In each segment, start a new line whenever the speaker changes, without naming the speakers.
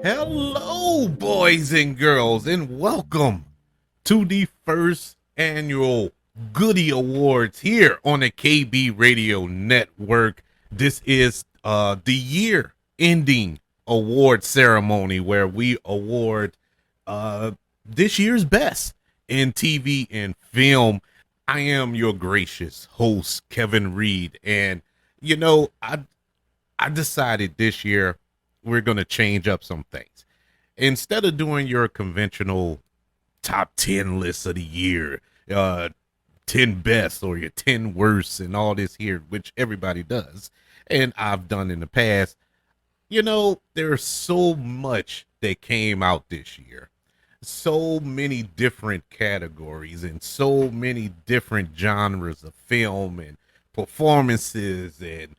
Hello, boys and girls, and welcome to the first annual Goodie Awards here on the KB Radio Network. This is the year-ending award ceremony where we award this year's best in TV and film. I am your gracious host, Kevin Reed, and I decided this year we're going to change up some things. Instead of doing your conventional top 10 lists of the year, 10 best or your 10 worst and all this here, which everybody does, and I've done in the past, there's so much that came out this year. So many different categories and so many different genres of film and performances and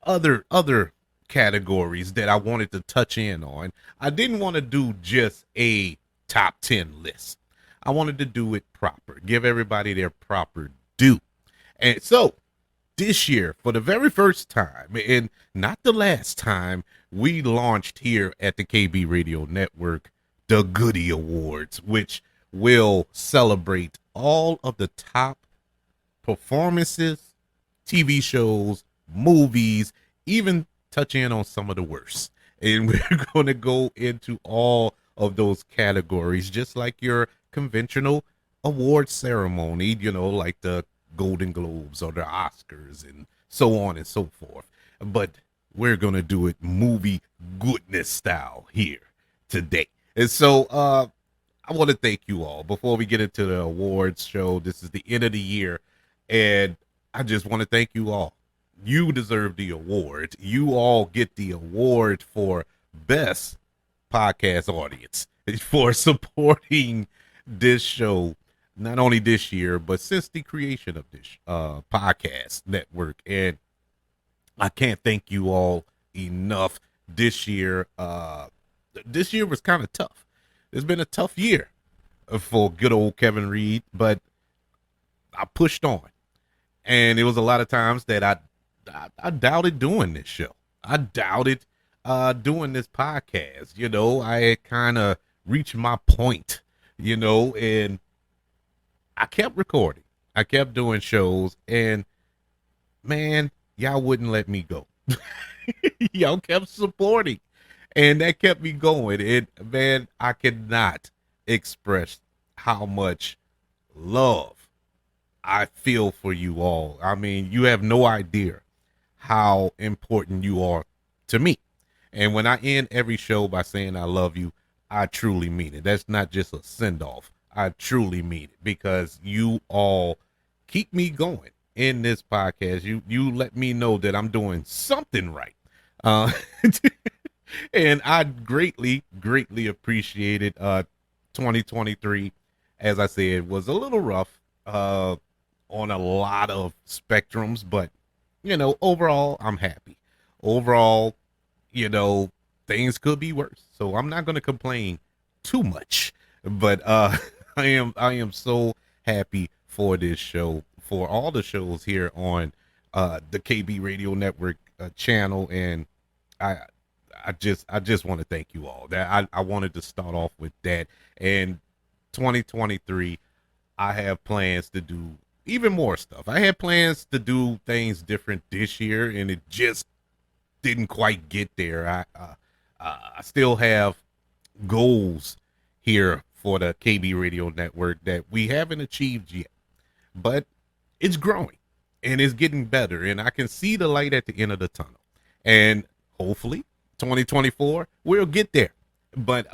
other categories that I wanted to touch in on. I didn't want to do just a top 10 list. I wanted to do it proper, give everybody their proper due. And so this year, for the very first time, and not the last time, we launched here at the KB Radio Network the Goodie Awards, which will celebrate all of the top performances, TV shows, movies, even touch in on some of the worst. And we're going to go into all of those categories, just like your conventional award ceremony, like the Golden Globes or the Oscars and so on and so forth. But we're going to do it movie goodness style here today. And so I want to thank you all before we get into the awards show. This is the end of the year, and I just want to thank you all. You deserve the award. You all get the award for best podcast audience for supporting this show, not only this year, but since the creation of this podcast network. And I can't thank you all enough this year. This year was kind of tough. It's been a tough year for good old Kevin Reed, but I pushed on. And it was a lot of times that I doubted doing this show. I doubted doing this podcast. I had kind of reached my point, and I kept recording. I kept doing shows, and man, y'all wouldn't let me go. Y'all kept supporting, and that kept me going. And man, I cannot express how much love I feel for you all. I mean, you have no idea how important you are to me. And when I end every show by saying I love you, I truly mean it. That's not just a send off. I truly mean it, because you all keep me going in this podcast. You let me know that I'm doing something right. And I greatly appreciate it. 2023, as I said, was a little rough on a lot of spectrums, but overall, I'm happy. Overall, things could be worse. So I'm not going to complain too much, but I am so happy for this show, for all the shows here on the KB Radio Network channel. And I just want to thank you all. That I wanted to start off with that. And 2023, I have plans to do even more stuff. I had plans to do things different this year, and it just didn't quite get there. I still have goals here for the KB Radio Network that we haven't achieved yet, but it's growing and it's getting better, and I can see the light at the end of the tunnel. And hopefully 2024 we'll get there. But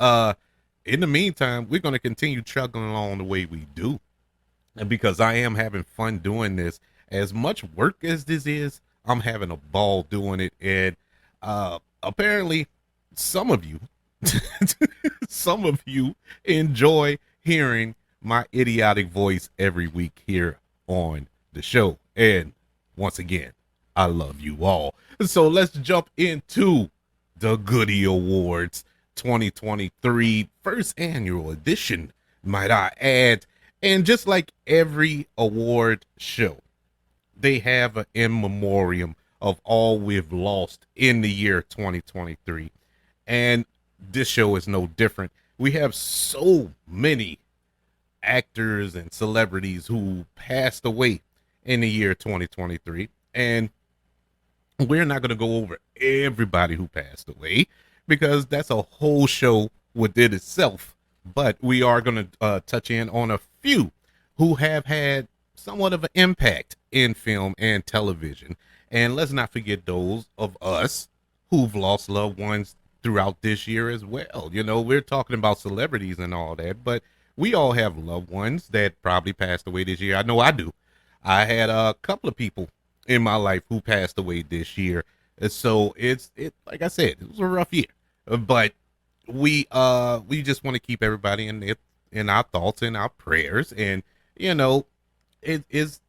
in the meantime, we're going to continue chugging along the way we do. And because I am having fun doing this, as much work as this is, I'm having a ball doing it. And apparently some of you enjoy hearing my idiotic voice every week here on the show. And once again, I love you all. So let's jump into the Goodie Awards 2023, first annual edition, might I add. And just like every award show, they have an in memoriam of all we've lost in the year 2023. And this show is no different. We have so many actors and celebrities who passed away in the year 2023. And we're not going to go over everybody who passed away because that's a whole show within itself. But we are going to touch in on a few who have had somewhat of an impact in film and television. And let's not forget those of us who've lost loved ones throughout this year as well. You know, we're talking about celebrities and all that, but we all have loved ones that probably passed away this year. I know I do. I had a couple of people in my life who passed away this year. And so it like I said, it was a rough year. But we just want to keep everybody in our thoughts and our prayers. And you know, it is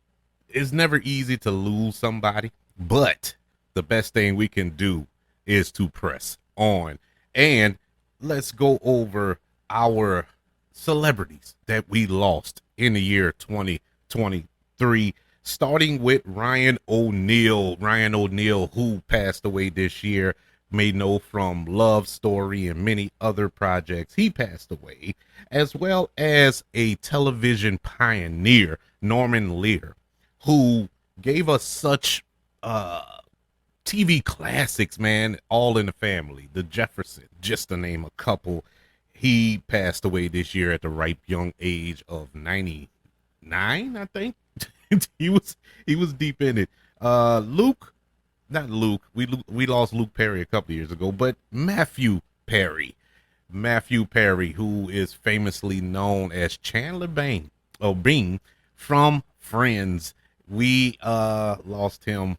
it's never easy to lose somebody, but the best thing we can do is to press on. And let's go over our celebrities that we lost in the year 2023, starting with Ryan O'Neal. Ryan O'Neal, who passed away this year, may know from Love Story and many other projects. He passed away, as well as a television pioneer, Norman Lear, who gave us such TV classics, man. All in the Family, The Jefferson, just to name a couple. He passed away this year at the ripe young age of 99, I think. he was deep in it. Luke, not Luke. We lost Luke Perry a couple years ago, but Matthew Perry. Matthew Perry, who is famously known as Chandler Bing from Friends. We lost him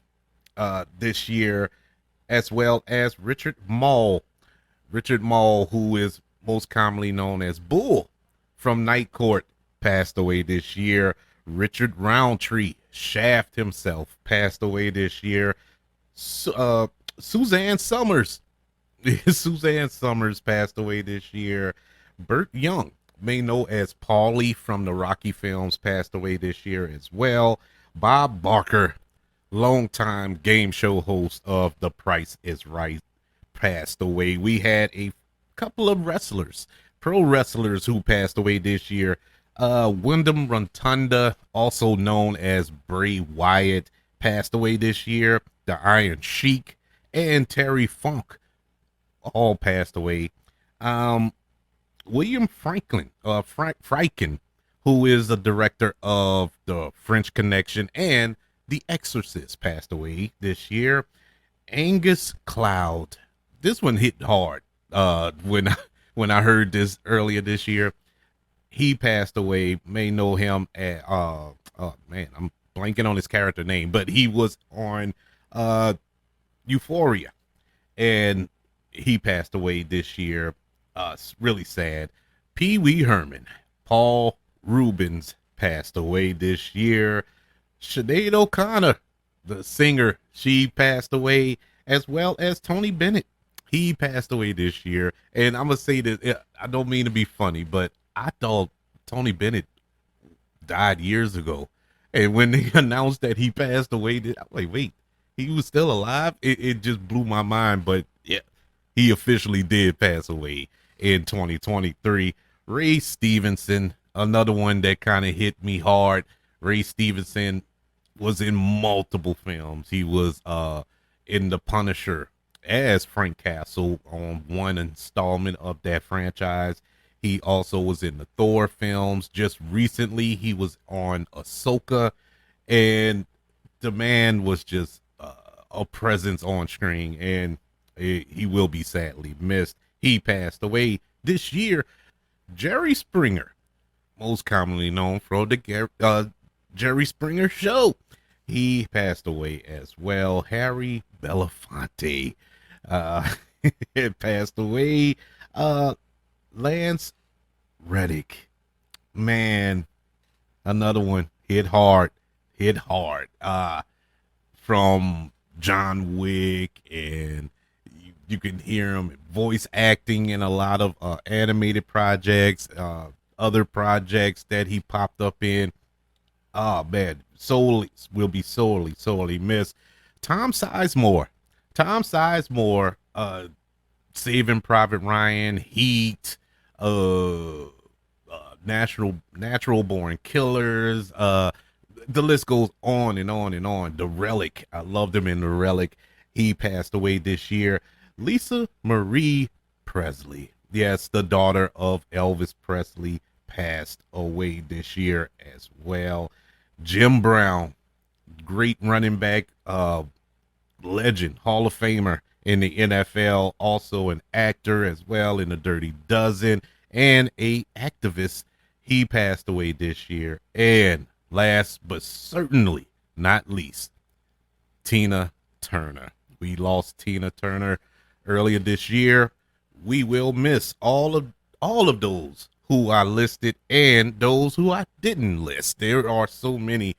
this year, as well as Richard Mall. Richard Mall, who is most commonly known as Bull from Night Court, passed away this year. Richard Roundtree, Shaft himself, passed away this year. Suzanne Summers, Suzanne Summers passed away this year. Burt Young, may know as Paulie from the Rocky films, passed away this year as well. Bob Barker, longtime game show host of The Price is Right, passed away. We had a couple of wrestlers, pro wrestlers, who passed away this year. Wyndham Rotunda, also known as Bray Wyatt, passed away this year. The Iron Sheik and Terry Funk all passed away. William Friedkin, who is the director of The French Connection and The Exorcist, passed away this year. Angus Cloud, this one hit hard when I heard this earlier this year. He passed away. May know him at oh man, I'm blanking on his character name, but he was on Euphoria, and he passed away this year. It's really sad. Pee Wee Herman, Paul Rubens, passed away this year. Sinead O'Connor, the singer, she passed away, as well as Tony Bennett. He passed away this year. And I'm going to say that, I don't mean to be funny, but I thought Tony Bennett died years ago. And when they announced that he passed away, I'm like, wait, he was still alive? It just blew my mind. But yeah, he officially did pass away in 2023. Ray Stevenson, another one that kind of hit me hard. Ray Stevenson was in multiple films. He was in The Punisher as Frank Castle on one installment of that franchise. He also was in the Thor films. Just recently, he was on Ahsoka, and the man was just a presence on screen, and he will be sadly missed. He passed away this year. Jerry Springer, most commonly known for the Jerry Springer Show, he passed away as well. Harry Belafonte had passed away. Lance Reddick, man, another one hit hard. From John Wick and You can hear him voice acting in a lot of animated projects, other projects that he popped up in. Oh man, solely will be sorely missed. Tom Sizemore, Tom Sizemore, Saving Private Ryan, Heat, Natural Born Killers. The list goes on and on and on. The Relic, I loved him in The Relic. He passed away this year. Lisa Marie Presley, yes, the daughter of Elvis Presley, passed away this year as well. Jim Brown, great running back, legend, Hall of Famer in the NFL, also an actor as well in The Dirty Dozen, and a activist. He passed away this year. And last but certainly not least, Tina Turner. We lost Tina Turner earlier this year. We will miss all of those who I listed and those who I didn't list. There are so many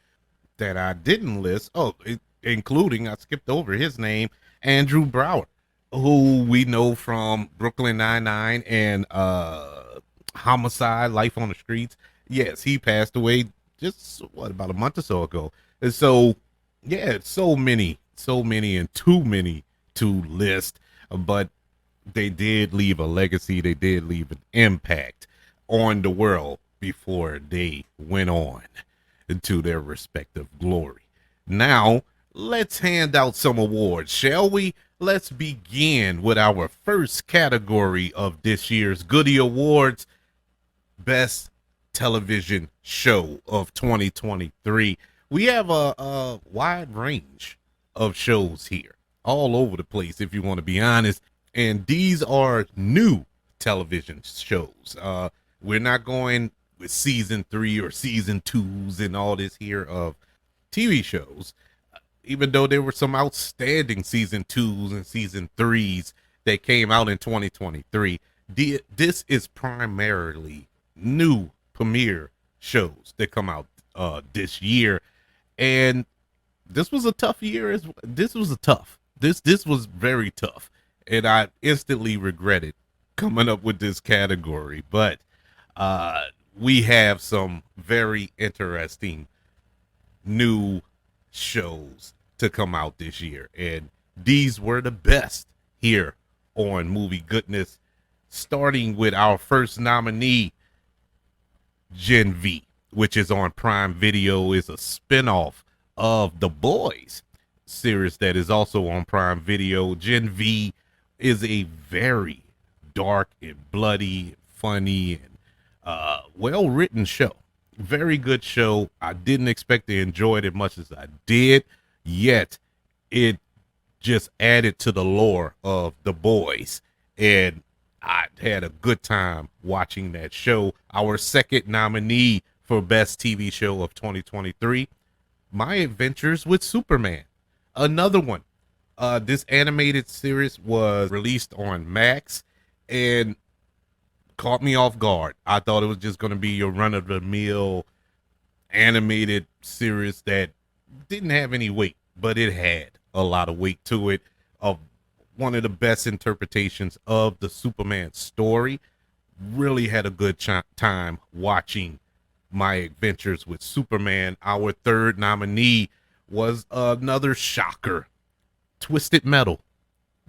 that I didn't list. Oh, including, I skipped over his name, Andrew Brower, who we know from Brooklyn Nine-Nine and Homicide, Life on the Streets. Yes, he passed away just about a month or so ago. And so, yeah, so many and too many to list, but they did leave a legacy. They did leave an impact on the world before they went on into their respective glory. Now, let's hand out some awards, shall we? Let's begin with our first category of this year's Goodie Awards, Best Television Show of 2023. We have a wide range of shows here, all over the place, if you want to be honest. And these are new television shows. We're not going with season 3 or season 2s and all this here of TV shows, even though there were some outstanding season 2s and season 3s that came out in 2023. This is primarily new premiere shows that come out this year, and this was a tough year. This was very tough, and I instantly regretted coming up with this category. But we have some very interesting new shows to come out this year, and these were the best here on Movie Goodness. Starting with our first nominee, Gen V, which is on Prime Video, is a spinoff of The Boys series that is also on Prime Video. Gen V is a very dark and bloody, funny, and well-written show. Very good show. I didn't expect to enjoy it as much as I did, yet it just added to the lore of The Boys, and I had a good time watching that show. Our second nominee for Best TV Show of 2023, My Adventures with Superman. Another one. This animated series was released on Max and caught me off guard. I thought it was just going to be your run-of-the-mill animated series that didn't have any weight, but it had a lot of weight to it. Of one of the best interpretations of the Superman story. Really had a good time watching My Adventures with Superman. Our third nominee was another shocker, Twisted Metal,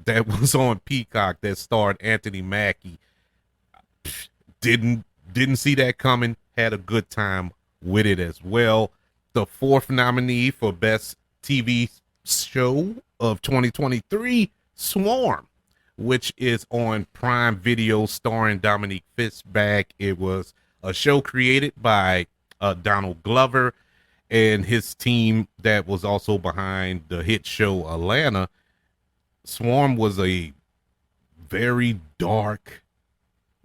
that was on Peacock, that starred Anthony Mackie. Didn't see that coming. Had a good time with it as well. The fourth nominee for Best TV Show of 2023, Swarm, which is on Prime Video, starring Dominique Fishback. It was a show created by Donald Glover and his team that was also behind the hit show Atlanta. Swarm was a very dark,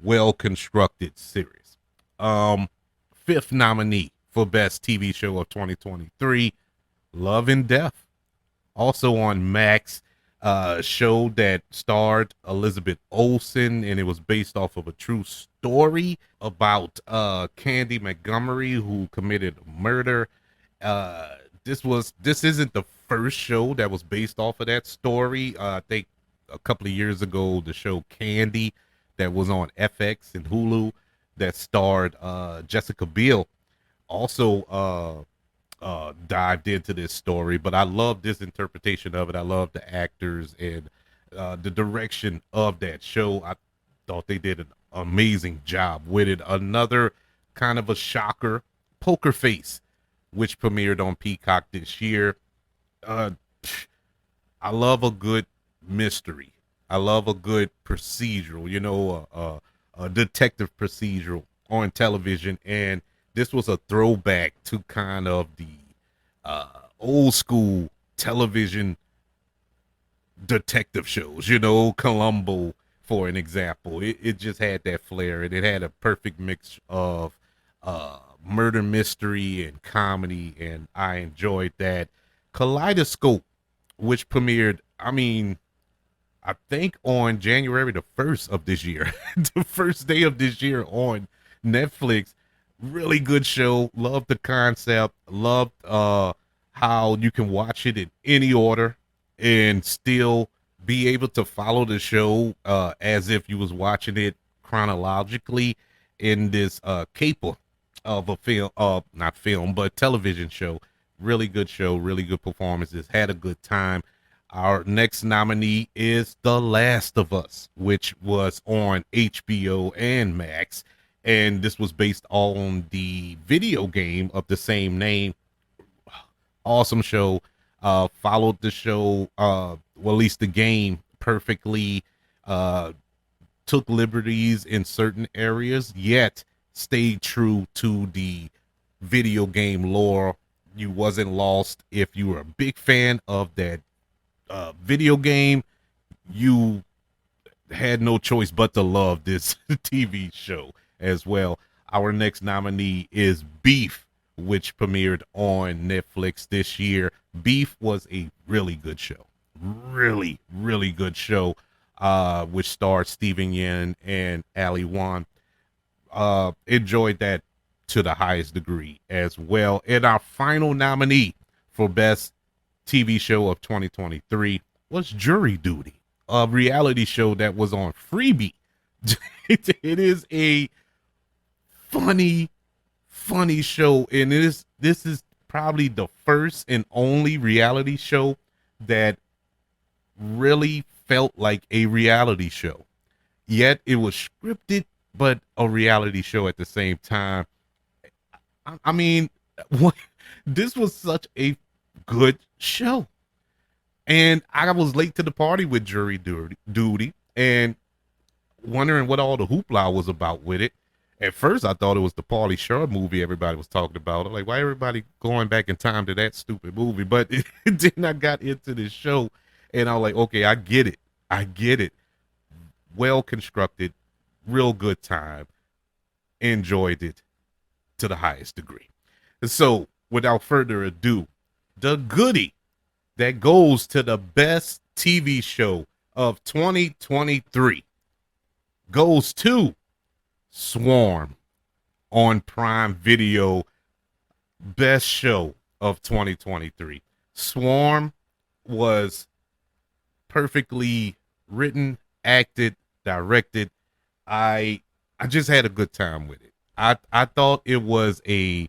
well-constructed series. Fifth nominee for Best TV Show of 2023, Love and Death, also on Max. Show that starred Elizabeth Olsen, and it was based off of a true story about Candy Montgomery, who committed murder. This isn't the first show that was based off of that story. I think a couple of years ago the show Candy that was on FX and Hulu that starred Jessica Biel. Also dived into this story, but I love this interpretation of it. I love the actors and the direction of that show. I thought they did an amazing job with it. Another kind of a shocker, Poker Face, which premiered on Peacock this year. Uh, I love a good mystery. I love a good procedural, a detective procedural on television. And this was a throwback to kind of the old school television detective shows, Columbo, for an example. It just had that flair, and it had a perfect mix of murder mystery and comedy, and I enjoyed that. Kaleidoscope, which premiered, I think on January the 1st of this year, the first day of this year on Netflix. Really good show. Loved the concept. Loved how you can watch it in any order and still be able to follow the show as if you was watching it chronologically in this caper of a film, not film, but television show. Really good show, really good performances. Had a good time. Our next nominee is The Last of Us, which was on HBO and Max. And this was based on the video game of the same name. Awesome show. Followed the show, well, at least the game, perfectly. Took liberties in certain areas, yet stayed true to the video game lore. You wasn't lost. If you were a big fan of that video game, you had no choice but to love this TV show as well. Our next nominee is Beef, which premiered on Netflix this year. Beef was a really good show. Really, really good show, which starred Steven Yeun and Ali Wong. Enjoyed that to the highest degree as well. And our final nominee for Best TV Show of 2023 was Jury Duty, a reality show that was on Freebie. It is a funny show, and this is probably the first and only reality show that really felt like a reality show. Yet it was scripted, but a reality show at the same time. I mean, this was such a good show. And I was late to the party with Jury Duty and wondering what all the hoopla was about with it. At first, I thought it was the Pauly Shore movie everybody was talking about. I'm like, why everybody going back in time to that stupid movie? But then I got into this show, and I was like, okay, I get it. I get it. Well constructed, real good time. Enjoyed it to the highest degree. And so, without further ado, the goodie that goes to the best TV show of 2023 goes to Swarm on Prime Video. Best show of 2023. Swarm was perfectly written, acted, directed. I just had a good time with it. I thought it was a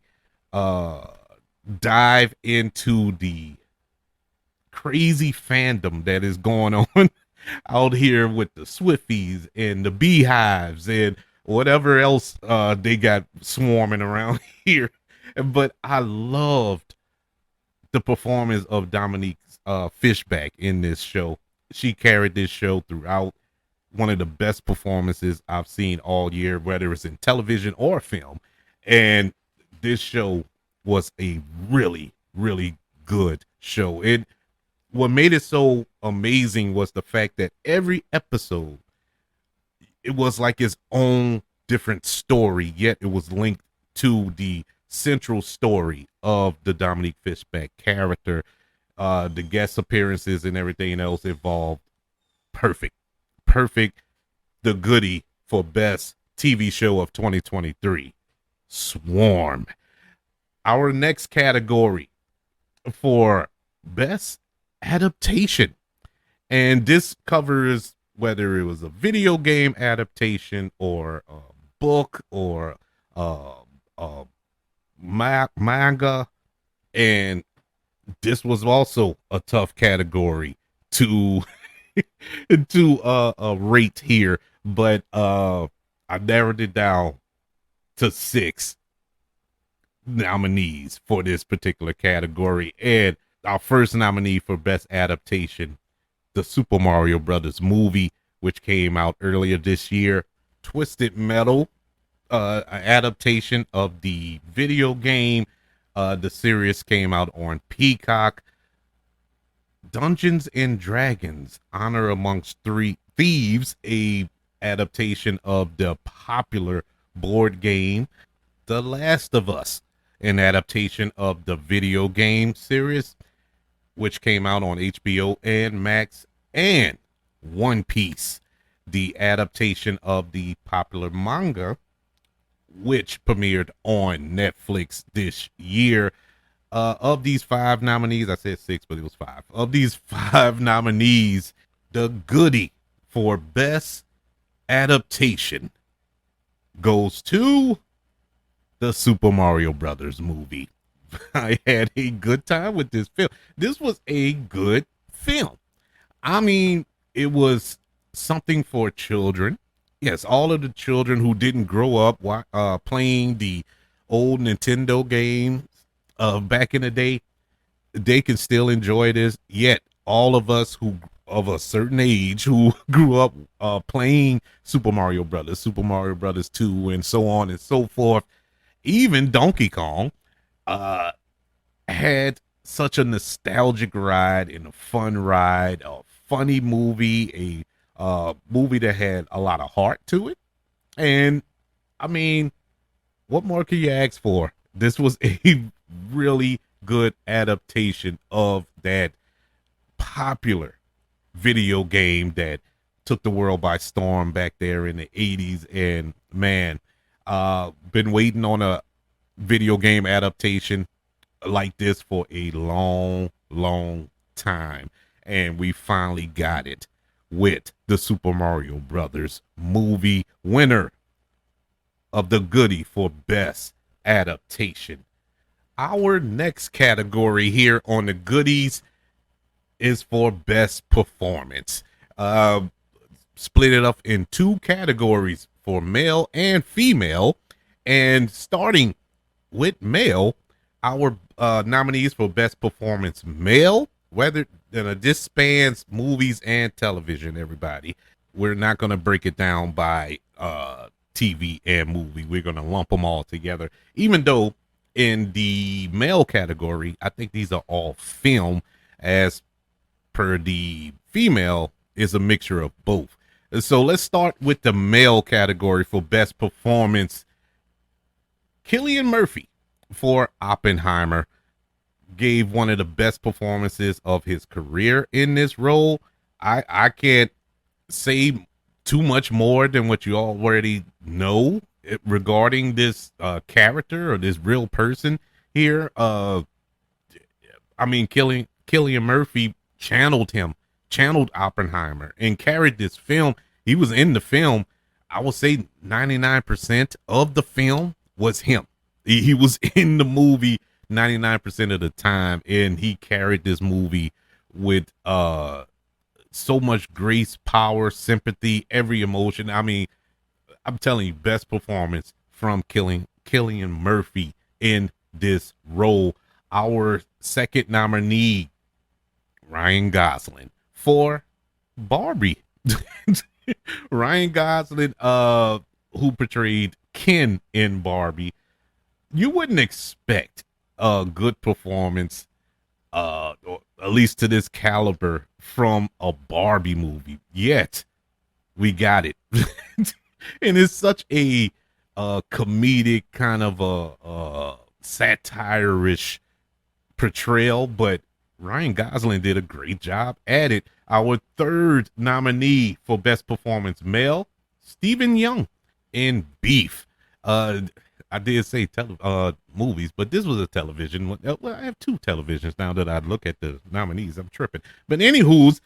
dive into the crazy fandom that is going on out here with the Swifties and the Beehives and whatever else they got swarming around here. But I loved the performance of Dominique Fishback in this show. She carried this show throughout. One of the best performances I've seen all year, whether it's in television or film. And this show was a really, really good show. What made it so amazing was the fact that every episode, it was like its own different story, yet it was linked to the central story of the Dominique Fishback character. The guest appearances and everything else involved. Perfect. The goodie for best TV show of 2023. Swarm. Our next category for best adaptation And this covers whether it was a video game adaptation or a book or uh, uh, manga. And this was also a tough category to rate here, but I narrowed it down to 6 nominees for this particular category. And our first nominee for best adaptation, the Super Mario Brothers movie, which came out earlier this year. Twisted Metal, an adaptation of the video game. The series came out on Peacock. Dungeons and Dragons: Honor Amongst Three Thieves, a adaptation of the popular board game. The Last of Us, an adaptation of the video game series, which came out on HBO and Max. And One Piece, the adaptation of the popular manga, which premiered on Netflix this year. Of these 5 nominees, I said 6, but it was 5. Of these 5 nominees, the Goodie for best adaptation goes to the Super Mario Brothers movie. I had a good time with this film. This was a good film. I mean, it was something for children. Yes, all of the children who didn't grow up playing the old Nintendo games back in the day, they can still enjoy this. Yet, all of us who of a certain age who grew up playing Super Mario Brothers, Super Mario Brothers 2, and so on and so forth, even Donkey Kong, had such a nostalgic ride and a fun ride, a funny movie, a movie that had a lot of heart to it. And I mean, what more can you ask for? This was a really good adaptation of that popular video game that took the world by storm back there in the 80s. And man, been waiting on a video game adaptation like this for a long time, and we finally got it with the Super Mario Brothers movie, winner of the Goodie for best adaptation. Our next category here on the Goodies is for best performance. Split it up in 2 categories for male and female, and starting with male, our nominees for best performance male, whether this spans movies and television. Everybody, we're not going to break it down by TV and movie. We're going to lump them all together, even though in the male category, I think these are all film, as per the female is a mixture of both. So let's start with the male category for best performance. Cillian Murphy for Oppenheimer gave one of the best performances of his career in this role. I can't say too much more than what you already know regarding this character or this real person here. I mean, Cillian Murphy channeled Oppenheimer and carried this film. He was in the film. I would say 99% of the film was him. He was in the movie 99% of the time, and he carried this movie with so much grace, power, sympathy, every emotion. I mean, I'm telling you, best performance from Cillian Murphy in this role. Our second nominee, Ryan Gosling for Barbie. Ryan Gosling, who portrayed Ken in Barbie. You wouldn't expect a good performance, or at least to this caliber, from a Barbie movie. Yet we got it. And it's such a comedic kind of a satire-ish portrayal, but Ryan Gosling did a great job at it. Our third nominee for best performance male, Stephen Young in Beef. I did say movies, but this was a television. Well, I have 2 televisions now that I look at the nominees. I'm tripping. But anywho's,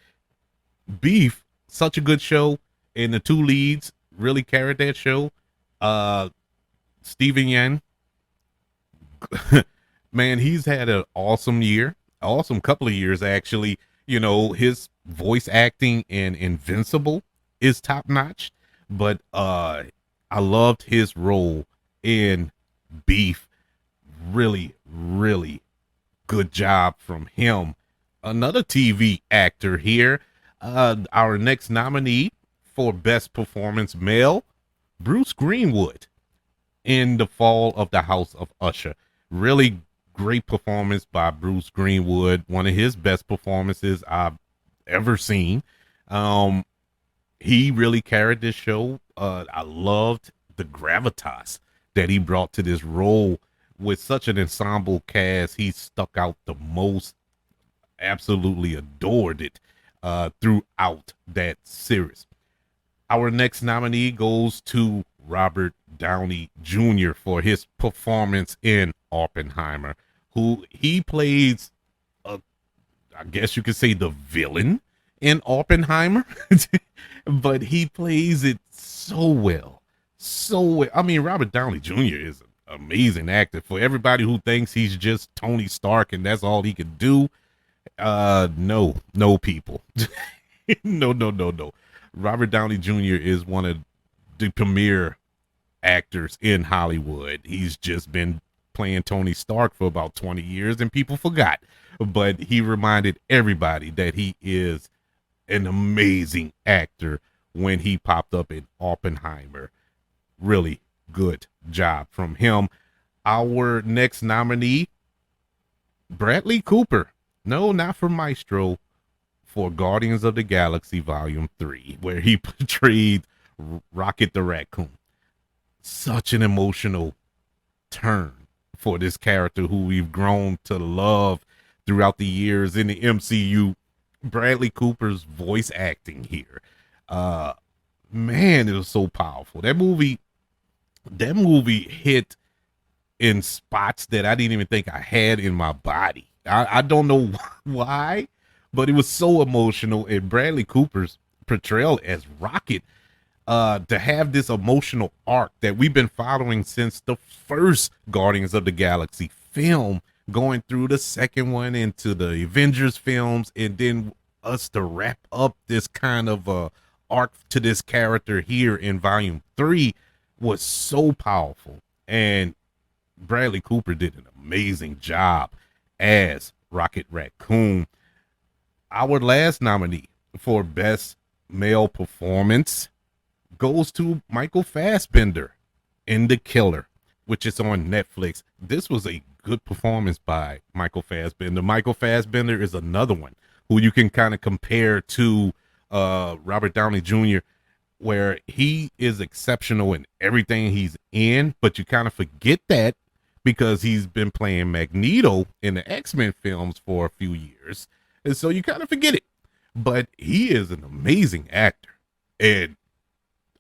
Beef, such a good show, and the two leads really carried that show. Uh, Steven Yeun, man, he's had an awesome year, awesome couple of years actually. You know, his voice acting in Invincible is top notch, but I loved his role in Beef. Really, really good job from him. Another TV actor here. Our next nominee for Best Performance Male, Bruce Greenwood in The Fall of the House of Usher. Really great performance by Bruce Greenwood. One of his best performances I've ever seen. Um, he really carried this show. I loved the gravitas that he brought to this role with such an ensemble cast. He stuck out the most. Absolutely adored it throughout that series. Our next nominee goes to Robert Downey Jr. for his performance in Oppenheimer, who he plays, I guess you could say, the villain in Oppenheimer, but he plays it so well. So well. I mean, Robert Downey Jr. is an amazing actor. For everybody who thinks he's just Tony Stark and that's all he can do, no, people. No. Robert Downey Jr. is one of the premier actors in Hollywood. He's just been playing Tony Stark for about 20 years and people forgot. But he reminded everybody that he is an amazing actor when he popped up in Oppenheimer. Really good job from him. Our next nominee, Bradley Cooper. No, not for Maestro, for Guardians of the Galaxy Volume 3, where he portrayed Rocket the Raccoon. Such an emotional turn for this character who we've grown to love throughout the years in the MCU. Bradley Cooper's voice acting here. Man, it was so powerful. That movie hit in spots that I didn't even think I had in my body. I don't know why, but it was so emotional. And Bradley Cooper's portrayal as Rocket, to have this emotional arc that we've been following since the first Guardians of the Galaxy film, going through the second one into the Avengers films, and then us to wrap up this kind of arc to this character here in Volume 3 was so powerful. And Bradley Cooper did an amazing job as Rocket Raccoon. Our last nominee for Best Male Performance goes to Michael Fassbender in The Killer, which is on Netflix. This was a good performance by Michael Fassbender. Michael Fassbender is another one who you can kind of compare to Robert Downey Jr., where he is exceptional in everything he's in, but you kind of forget that because he's been playing Magneto in the X-Men films for a few years. And so you kind of forget it. But he is an amazing actor. And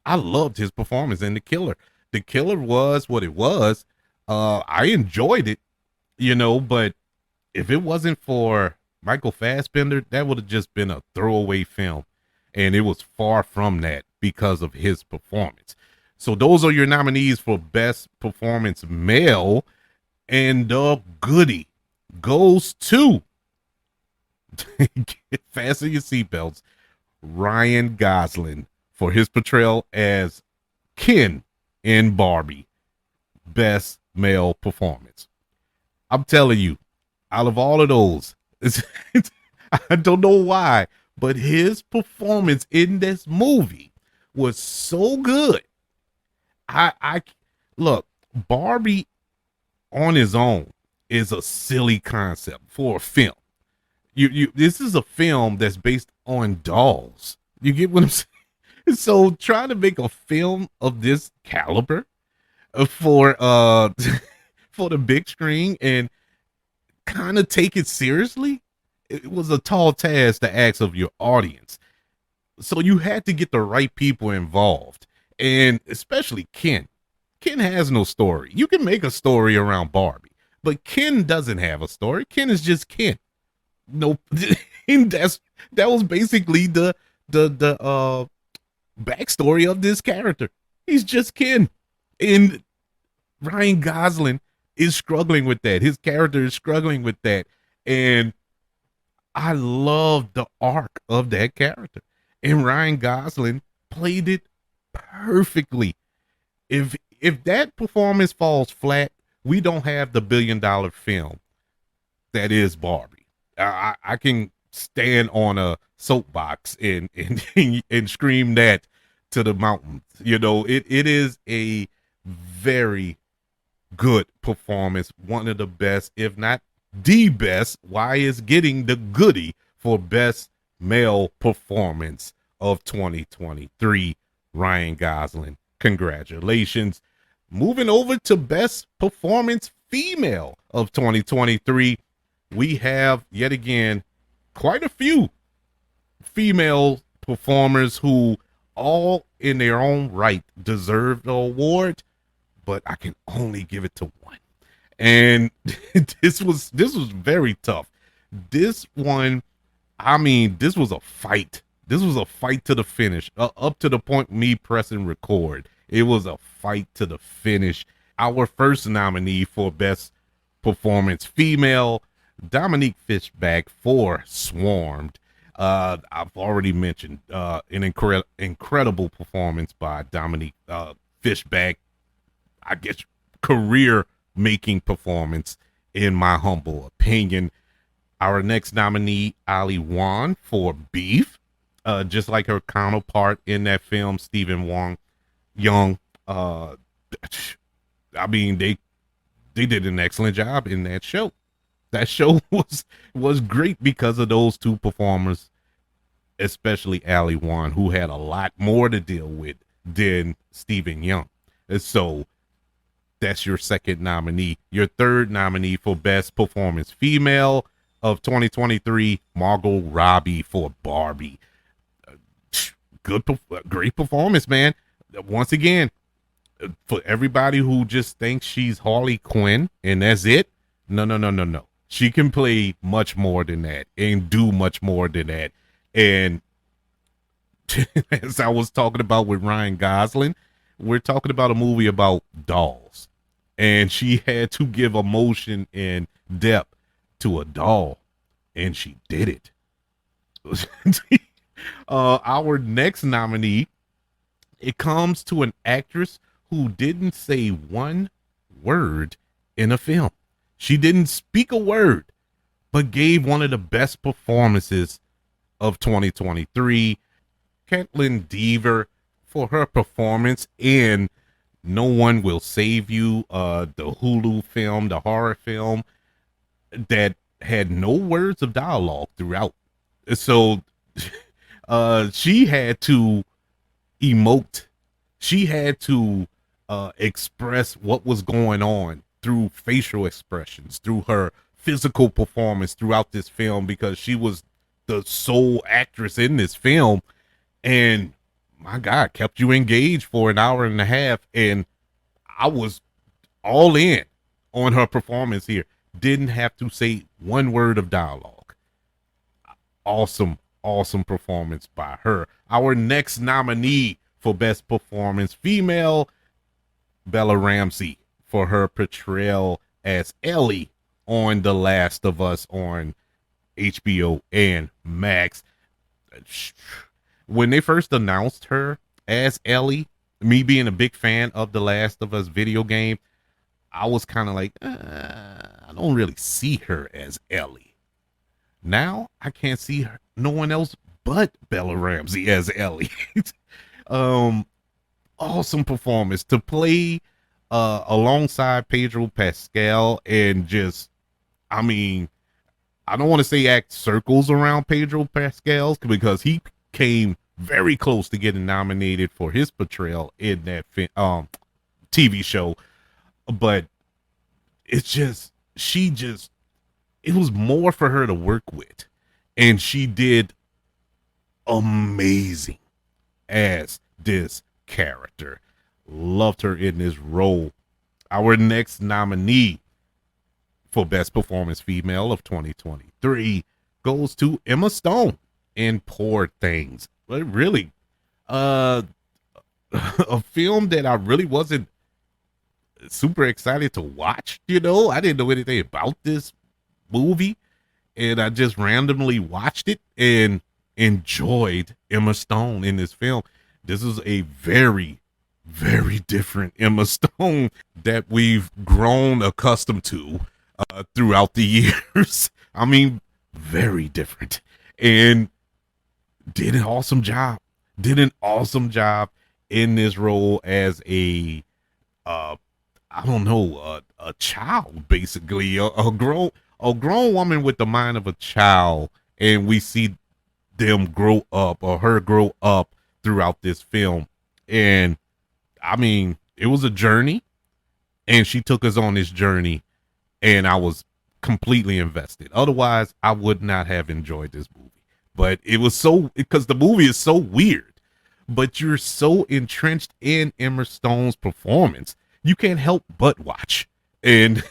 I loved his performance in The Killer. The Killer was what it was. I enjoyed it, but if it wasn't for Michael Fassbender, that would have just been a throwaway film. And it was far from that because of his performance. So those are your nominees for Best Performance Male. And the Goodie goes to, fasten your seatbelts, Ryan Gosling for his portrayal as Ken in Barbie. Best Male Performance. I'm telling you, out of all of those, I don't know why, but his performance in this movie was so good. I look, Barbie on his own is a silly concept for a film. This is a film that's based on dolls. You get what I'm saying? So trying to make a film of this caliber for for the big screen and kind of take it seriously, it was a tall task to ask of your audience. So you had to get the right people involved, and especially Ken. Ken has no story. You can make a story around Barbie, but Ken doesn't have a story. Ken is just Ken. No, and that was basically the the backstory of this character. He's just Ken. And Ryan Gosling is struggling with that. His character is struggling with that. And I love the arc of that character. And Ryan Gosling played it perfectly. If that performance falls flat, we don't have the $1 billion film that is Barbie. I can stand on a soapbox and scream that to the mountains. You know, it is a very good performance, one of the best, if not the best. Why is getting the Goodie for best male performance of 2023. Ryan Gosling, congratulations. Moving over to best performance female of 2023, we have yet again quite a few female performers who all in their own right deserve the award, but I can only give it to one. And this was very tough. This one, I mean, this was a fight. This was a fight to the finish, up to the point me pressing record. It was a fight to the finish. Our first nominee for best performance female, Dominique Fishback for Swarmed. I've already mentioned an incredible performance by Dominique Fishback. I guess career making performance in my humble opinion. Our next nominee, Ali Wong for Beef, just like her counterpart in that film, Stephen Wong Young. I mean, they did an excellent job in that show. That show was great because of those two performers, especially Ali Wong, who had a lot more to deal with than Stephen Young. And so that's your second nominee. Your third nominee for best performance female of 2023, Margot Robbie for Barbie. Great performance, man. Once again, for everybody who just thinks she's Harley Quinn and that's it, no. She can play much more than that and do much more than that. And as I was talking about with Ryan Gosling, we're talking about a movie about dolls. And she had to give emotion and depth to a doll. And she did it. Our next nominee, it comes to an actress who didn't say one word in a film. She didn't speak a word, but gave one of the best performances of 2023. Caitlin Dever for her performance in No One Will Save You, the Hulu film, the horror film that had no words of dialogue throughout. So she had to emote. She had to express what was going on through facial expressions, through her physical performance throughout this film, because she was the sole actress in this film. And my God, kept you engaged for an hour and a half. And I was all in on her performance here. Didn't have to say one word of dialogue. Awesome performance by her. Our next nominee for best performance female, Bella Ramsey, for her portrayal as Ellie on The Last of Us on HBO and Max. When they first announced her as Ellie, me being a big fan of The Last of Us video game, I was kind of like, I don't really see her as Ellie. Now I can't see her, no one else but Bella Ramsey as Ellie. Awesome performance to play alongside Pedro Pascal, and just, I mean, I don't want to say act circles around Pedro Pascal because he came very close to getting nominated for his portrayal in that TV show, but it's just, it was more for her to work with, and she did amazing as this character. Loved her in this role. Our next nominee for best performance female of 2023 goes to Emma Stone in Poor Things. But really, uh, a film that I really wasn't super excited to watch. I didn't know anything about this movie, and I just randomly watched it and enjoyed Emma Stone in this film. This is a very, very different Emma Stone that we've grown accustomed to throughout the years. I mean, very different. And did an awesome job. Did an awesome job in this role as uh I don't know, a child, basically, a grown woman with the mind of a child, and we see them grow up, or her grow up throughout this film. And I mean, it was a journey, and she took us on this journey, and I was completely invested. Otherwise, I would not have enjoyed this movie. But it was so, because the movie is so weird, but you're so entrenched in Emma Stone's performance, you can't help but watch. And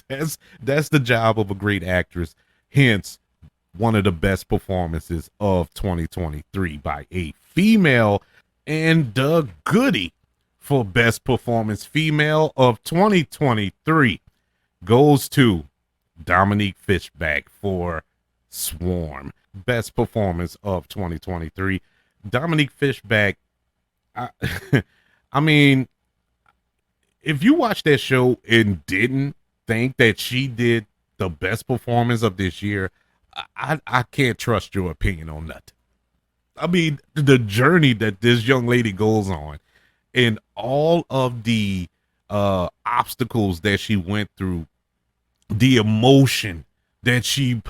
that's the job of a great actress. Hence, one of the best performances of 2023 by a female, and the Goodie for best performance female of 2023 goes to Dominique Fishback for Swarm. Best performance of 2023. Dominique Fishback, I, I mean, if you watched that show and didn't think that she did the best performance of this year, I can't trust your opinion on that. I mean, the journey that this young lady goes on, and all of the obstacles that she went through, the emotion that she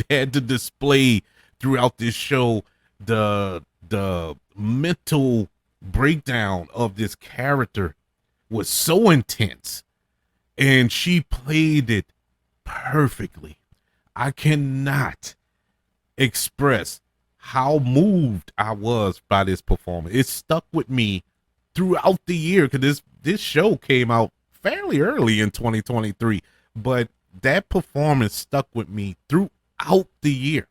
had to display throughout this show, the mental breakdown of this character was so intense, and she played it perfectly. I cannot express how moved I was by this performance. It stuck with me throughout the year, because this show came out fairly early in 2023, but that performance stuck with me throughout the year.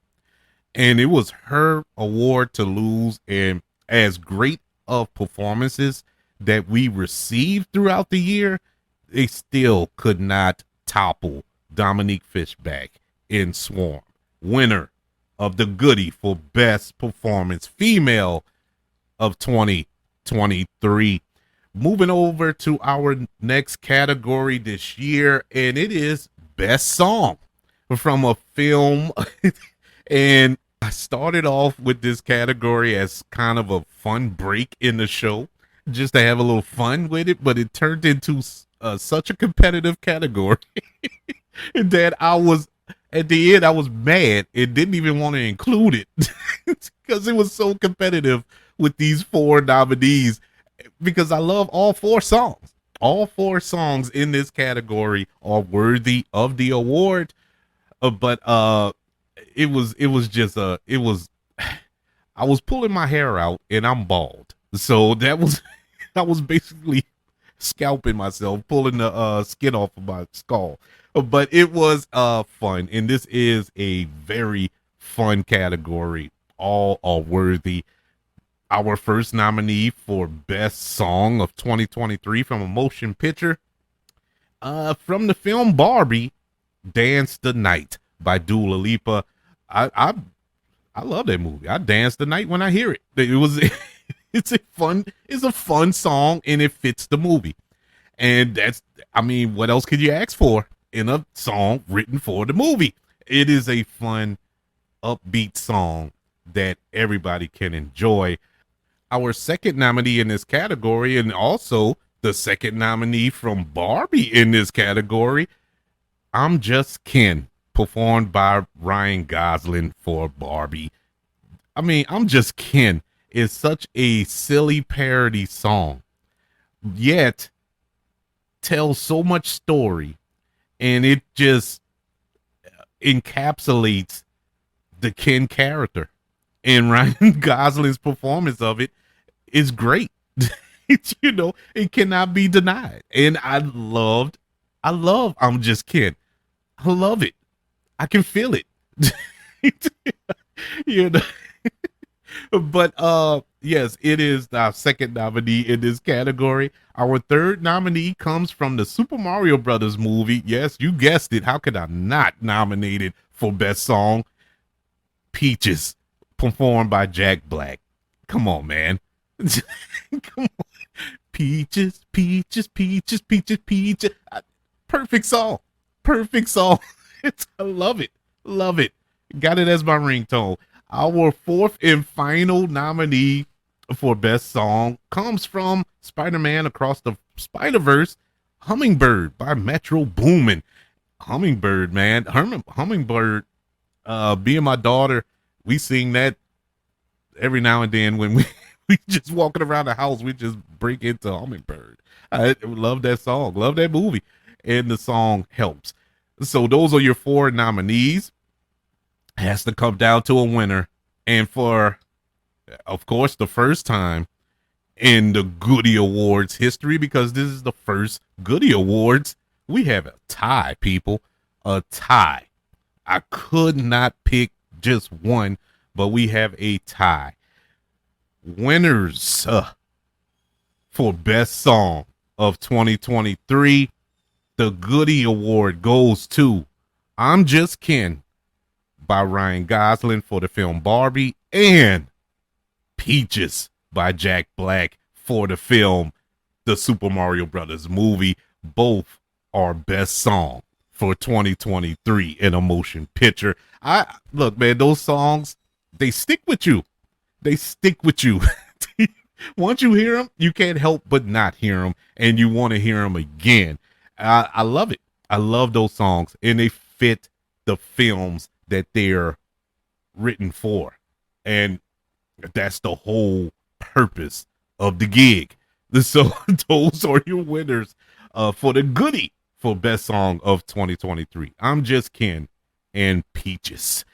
And it was her award to lose. And as great of performances that we received throughout the year, they still could not topple Dominique Fishback in Swarm, winner of the Goodie for best performance female of 2023. Moving over to our next category this year, and it is best song from a film. And I started off with this category as kind of a fun break in the show, just to have a little fun with it, but it turned into such a competitive category that I was, at the end, I was mad and didn't even want to include it because it was so competitive with these four nominees, because I love all four songs. All four songs in this category are worthy of the award. But it was just it was I was pulling my hair out and I'm bald. So that was I was basically scalping myself, pulling the skin off of my skull. But it was fun, and this is a very fun category. All are worthy. Our first nominee for best song of 2023 from a motion picture, from the film Barbie, Dance the Night by Dua Lipa. I love that movie. I dance the night when I hear it. It was it's a fun song, and it fits the movie. And I mean, what else could you ask for in a song written for the movie? It is a fun, upbeat song that everybody can enjoy. Our second nominee in this category, and also the second nominee from Barbie in this category, I'm Just Ken, performed by Ryan Gosling for Barbie. I mean, I'm Just Ken is such a silly parody song, yet tells so much story, and it just encapsulates the Ken character. And Ryan Gosling's performance of it is great. It cannot be denied. And I love I'm Just Ken. I love it. I can feel it. you know, But yes, it is our second nominee in this category. Our third nominee comes from the Super Mario Brothers movie. Yes, you guessed it. How could I not nominate it for best song? Peaches, performed by Jack Black. Come on, man. Come on. Peaches, peaches, peaches, peaches, peaches. Perfect song. Perfect song. I love it. Love it. Got it as my ringtone. Our fourth and final nominee for best song comes from Spider-Man Across the Spider-Verse, Hummingbird by Metro Boomin. Hummingbird, man. Hummingbird, me and my daughter, we sing that every now and then when we just walking around the house, we just break into Hummingbird. I love that song, love that movie, and the song helps. So those are your four nominees. Has to come down to a winner, and for, of course, the first time in the Goodie Awards history, because this is the first Goodie Awards, we have a tie, people, a tie. I could not pick just one, but we have a tie. Winners for best song of 2023, the Goodie Award goes to I'm Just Ken by Ryan Gosling for the film Barbie, and Peaches by Jack Black for the film The Super Mario Brothers movie. Both are best song for 2023 in a motion picture. I look, man, those songs, they stick with you. They stick with you. Once you hear them, you can't help but not hear them, and you want to hear them again. I love it. I love those songs, and they fit the films that they're written for, and that's the whole purpose of the gig. So those are your winners for the Goodie for best song of 2023. I'm Just Ken and Peaches.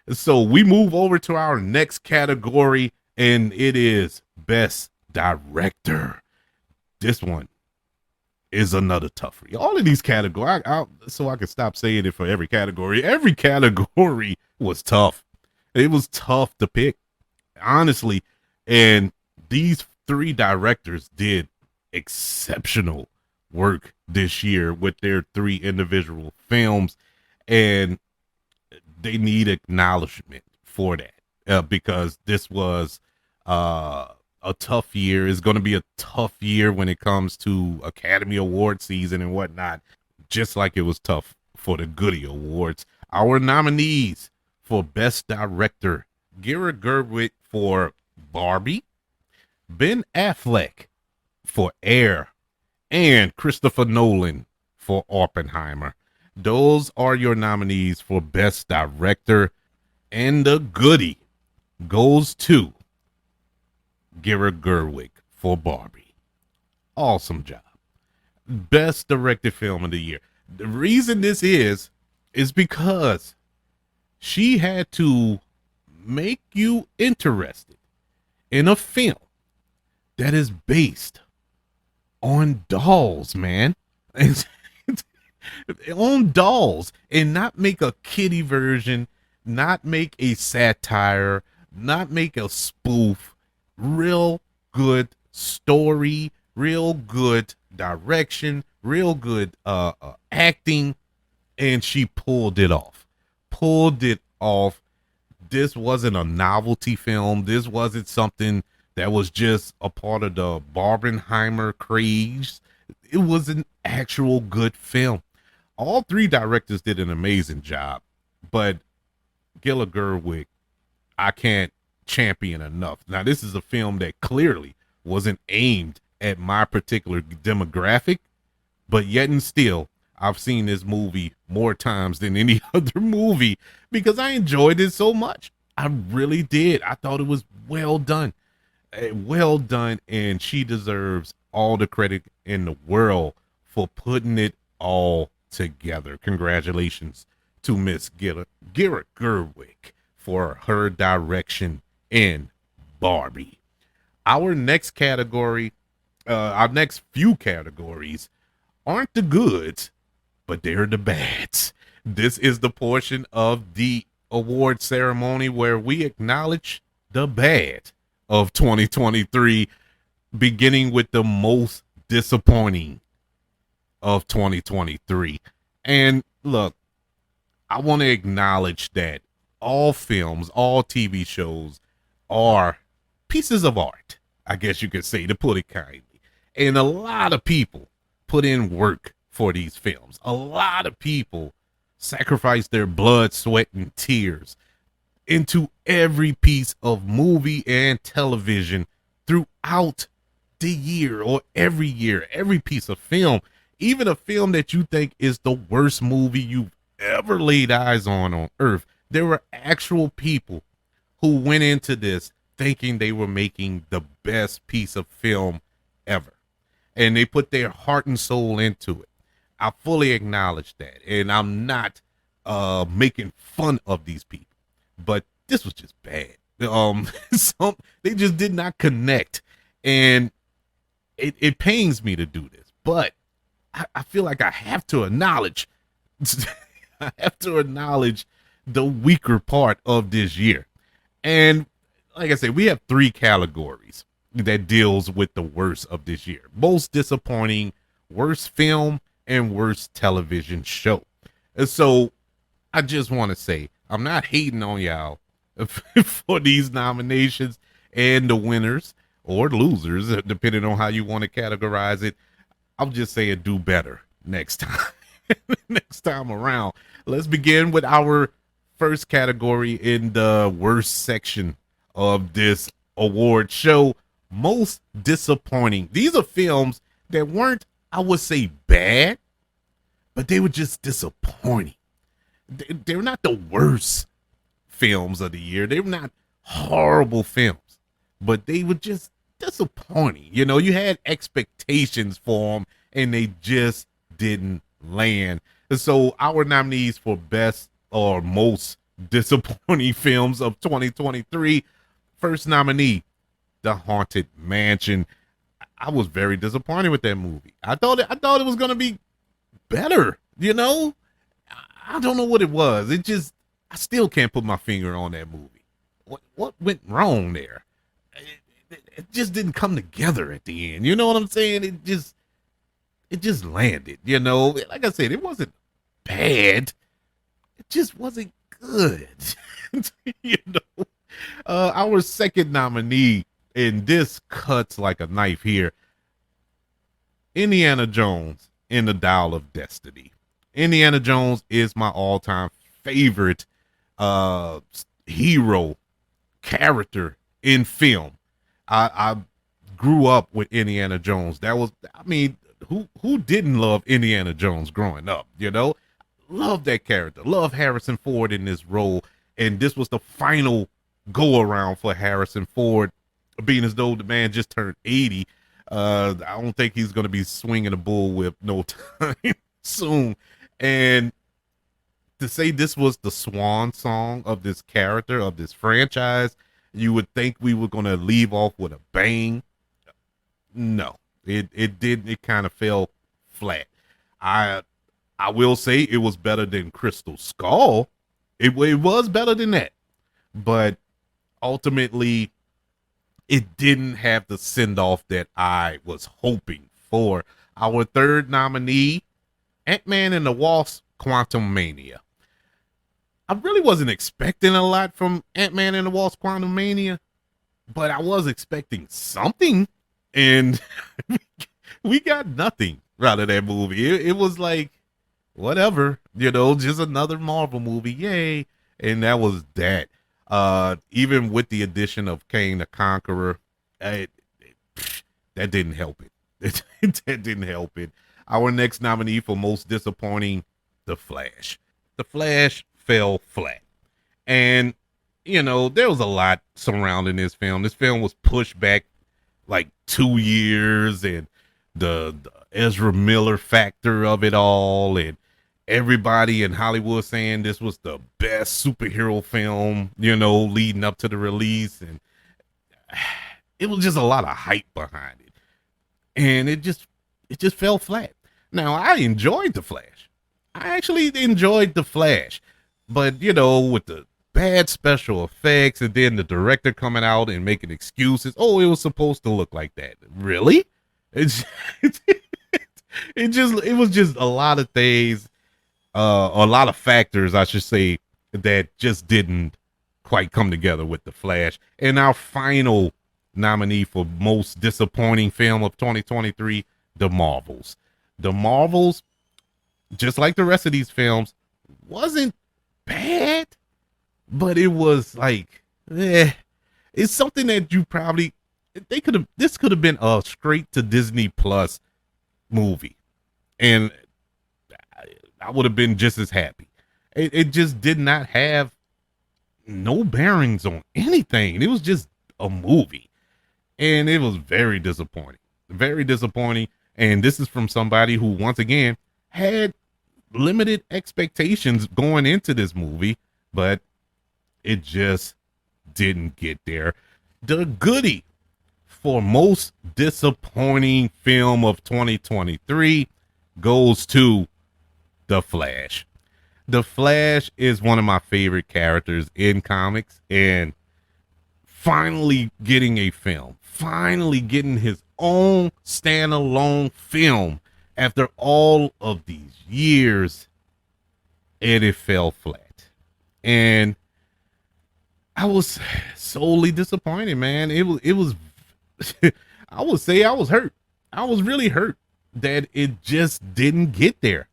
So we move over to our next category, and it is best director. This one is another toughie. All of these categories, so I can stop saying it for every category. Every category was tough. It was tough to pick, honestly. And these three directors did exceptional work this year with their three individual films, and they need acknowledgement for that, because this was a tough year. It's going to be a tough year when it comes to Academy Award season and whatnot, just like it was tough for the Goodie Awards. Our nominees for Best Director: Greta Gerwig for Barbie, Ben Affleck for Air, and Christopher Nolan for Oppenheimer. Those are your nominees for Best Director, and the Goodie goes to Greta Gerwig for Barbie. Awesome job. Best directed film of the year. The reason this is because she had to make you interested in a film that is based on dolls, man. On dolls, and not make a kiddie version, not make a satire, not make a spoof. Real good story, real good direction, real good acting, and she pulled it off. Pulled it off. This wasn't a novelty film. This wasn't something that was just a part of the Barbenheimer craze. It was an actual good film. All three directors did an amazing job, but Greta Gerwig, I can't champion enough. Now, this is a film that clearly wasn't aimed at my particular demographic, but yet and still, I've seen this movie more times than any other movie because I enjoyed it so much. I really did. I thought it was well done. Well done, and she deserves all the credit in the world for putting it all together. Congratulations to Miss Greta Gerwig for her direction in Barbie. Our next category, our next few categories aren't the goods, but they're the bads. This is the portion of the award ceremony where we acknowledge the bad of 2023, beginning with the most disappointing of 2023. And look, I want to acknowledge that all films, all TV shows are pieces of art, I guess you could say, to put it kindly. And a lot of people put in work for these films. A lot of people sacrifice their blood, sweat, and tears into every piece of movie and television throughout the year, or every year, every piece of film, even a film that you think is the worst movie you've ever laid eyes on earth. There were actual people who went into this thinking they were making the best piece of film ever, and they put their heart and soul into it. I fully acknowledge that, and I'm not making fun of these people, but this was just bad. They just did not connect, and it pains me to do this, but I feel like I have to acknowledge I have to acknowledge the weaker part of this year. And like I said, we have 3 categories that deals with the worst of this year: most disappointing, worst film, and worst television show. And so I just want to say, I'm not hating on y'all for these nominations and the winners or losers, depending on how you want to categorize it. I'm just saying, do better next time. Next time around. Let's begin with our first category in the worst section of this award show: most disappointing. These are films that weren't, I would say, bad, but they were just disappointing. They're not the worst films of the year. They were not horrible films, but they were just disappointing. You know, you had expectations for them and they just didn't land. And so our nominees for best or most disappointing films of 2023: first nominee, The Haunted Mansion. I was very disappointed with that movie. I thought it was gonna be better. You know, I don't know what it was. I still can't put my finger on that movie. What went wrong there? It just didn't come together at the end. You know what I'm saying? It just landed. You know, like I said, it wasn't bad. It just wasn't good. You know, our second nominee, and this cuts like a knife here: Indiana Jones and the Dial of Destiny. Indiana Jones is my all-time favorite hero character in film. I grew up with Indiana Jones. Who didn't love Indiana Jones growing up? You know, love that character. Love Harrison Ford in this role, and this was the final go around for Harrison Ford, being as though the man just turned 80. I don't think he's going to be swinging a bullwhip no time soon. And to say this was the swan song of this character, of this franchise, you would think we were going to leave off with a bang. No, it didn't. It kind of fell flat. I will say it was better than Crystal Skull. It was better than that, but ultimately it didn't have the send off that I was hoping for. Our third nominee, Ant-Man and the Wasp: Quantumania. I really wasn't expecting a lot from Ant-Man and the Wasp: Quantumania, but I was expecting something, and we got nothing out of that movie. It was like, whatever, you know, just another Marvel movie, yay. And that was that. Even with the addition of Kang the Conqueror, that didn't help it. That didn't help it. Our next nominee for most disappointing, The Flash. The Flash fell flat. And, you know, there was a lot surrounding this film. This film was pushed back like 2 years, and the Ezra Miller factor of it all, and everybody in Hollywood saying this was the best superhero film, you know, leading up to the release. And it was just a lot of hype behind it. And it just fell flat. Now, I enjoyed The Flash. I actually enjoyed The Flash. But, you know, with the bad special effects, and then the director coming out and making excuses. Oh, it was supposed to look like that. Really? It's it was just a lot of things, a lot of factors, I should say, that just didn't quite come together with The Flash. And our final nominee for most disappointing film of 2023, The Marvels. The Marvels, just like the rest of these films, wasn't bad, but it was like, it's something that you probably, this could have been a straight to Disney Plus movie, and I would have been just as happy. It just did not have no bearings on anything. It was just a movie, and it was very disappointing. Very disappointing. And this is from somebody who, once again, had limited expectations going into this movie, but it just didn't get there. The Goodie for most disappointing film of 2023 goes to The Flash. The Flash is one of my favorite characters in comics, and finally getting a film, finally getting his own standalone film after all of these years, and it fell flat. And I was solely disappointed, man. It was I would say I was hurt. I was really hurt that it just didn't get there.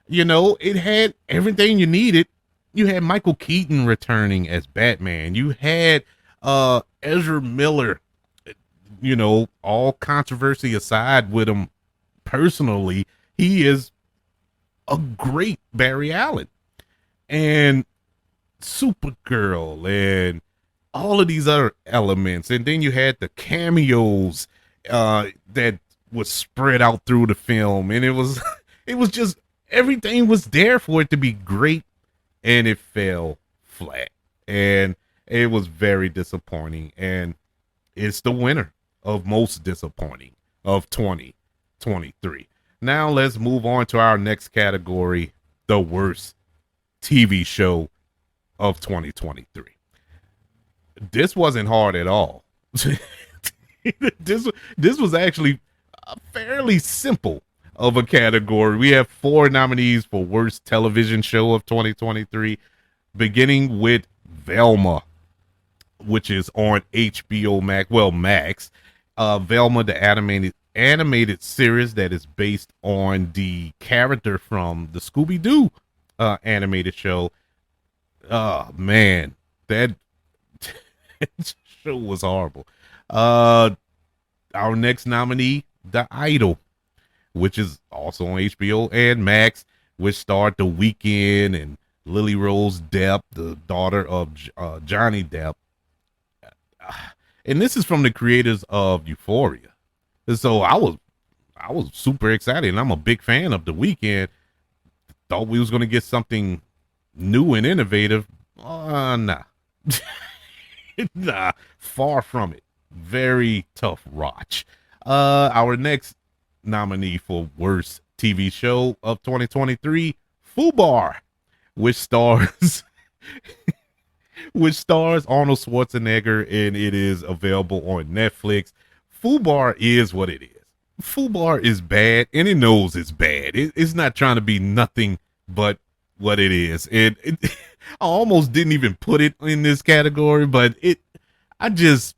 You know, it had everything you needed. You had Michael Keaton returning as Batman. You had Ezra Miller, you know, all controversy aside with him personally, he is a great Barry Allen. And Supergirl and all of these other elements. And then you had the cameos that was spread out through the film. And it was it was just, everything was there for it to be great, and it fell flat. And it was very disappointing. And it's the winner of most disappointing of 2023. Now let's move on to our next category, the worst TV show of 2023. This wasn't hard at all. this was actually fairly simple of a category. We have 4 nominees for worst television show of 2023, beginning with Velma, which is on HBO Max. Well, Max. Velma, the animated series that is based on the character from the Scooby-Doo animated show. Oh man, that show was horrible. Our next nominee, The Idol, which is also on HBO and Max, which starred The Weeknd and Lily Rose Depp, the daughter of Johnny Depp. And this is from the creators of Euphoria. And so I was super excited, and I'm a big fan of The Weeknd. Thought we was going to get something new and innovative. Nah. Nah, far from it. Very tough watch. Our next nominee for worst TV show of 2023, Fubar, which stars Arnold Schwarzenegger, and it is available on Netflix. Fubar is what it is. Fubar is bad, and it knows it's bad. It's not trying to be nothing but what it is. And I almost didn't even put it in this category, but I just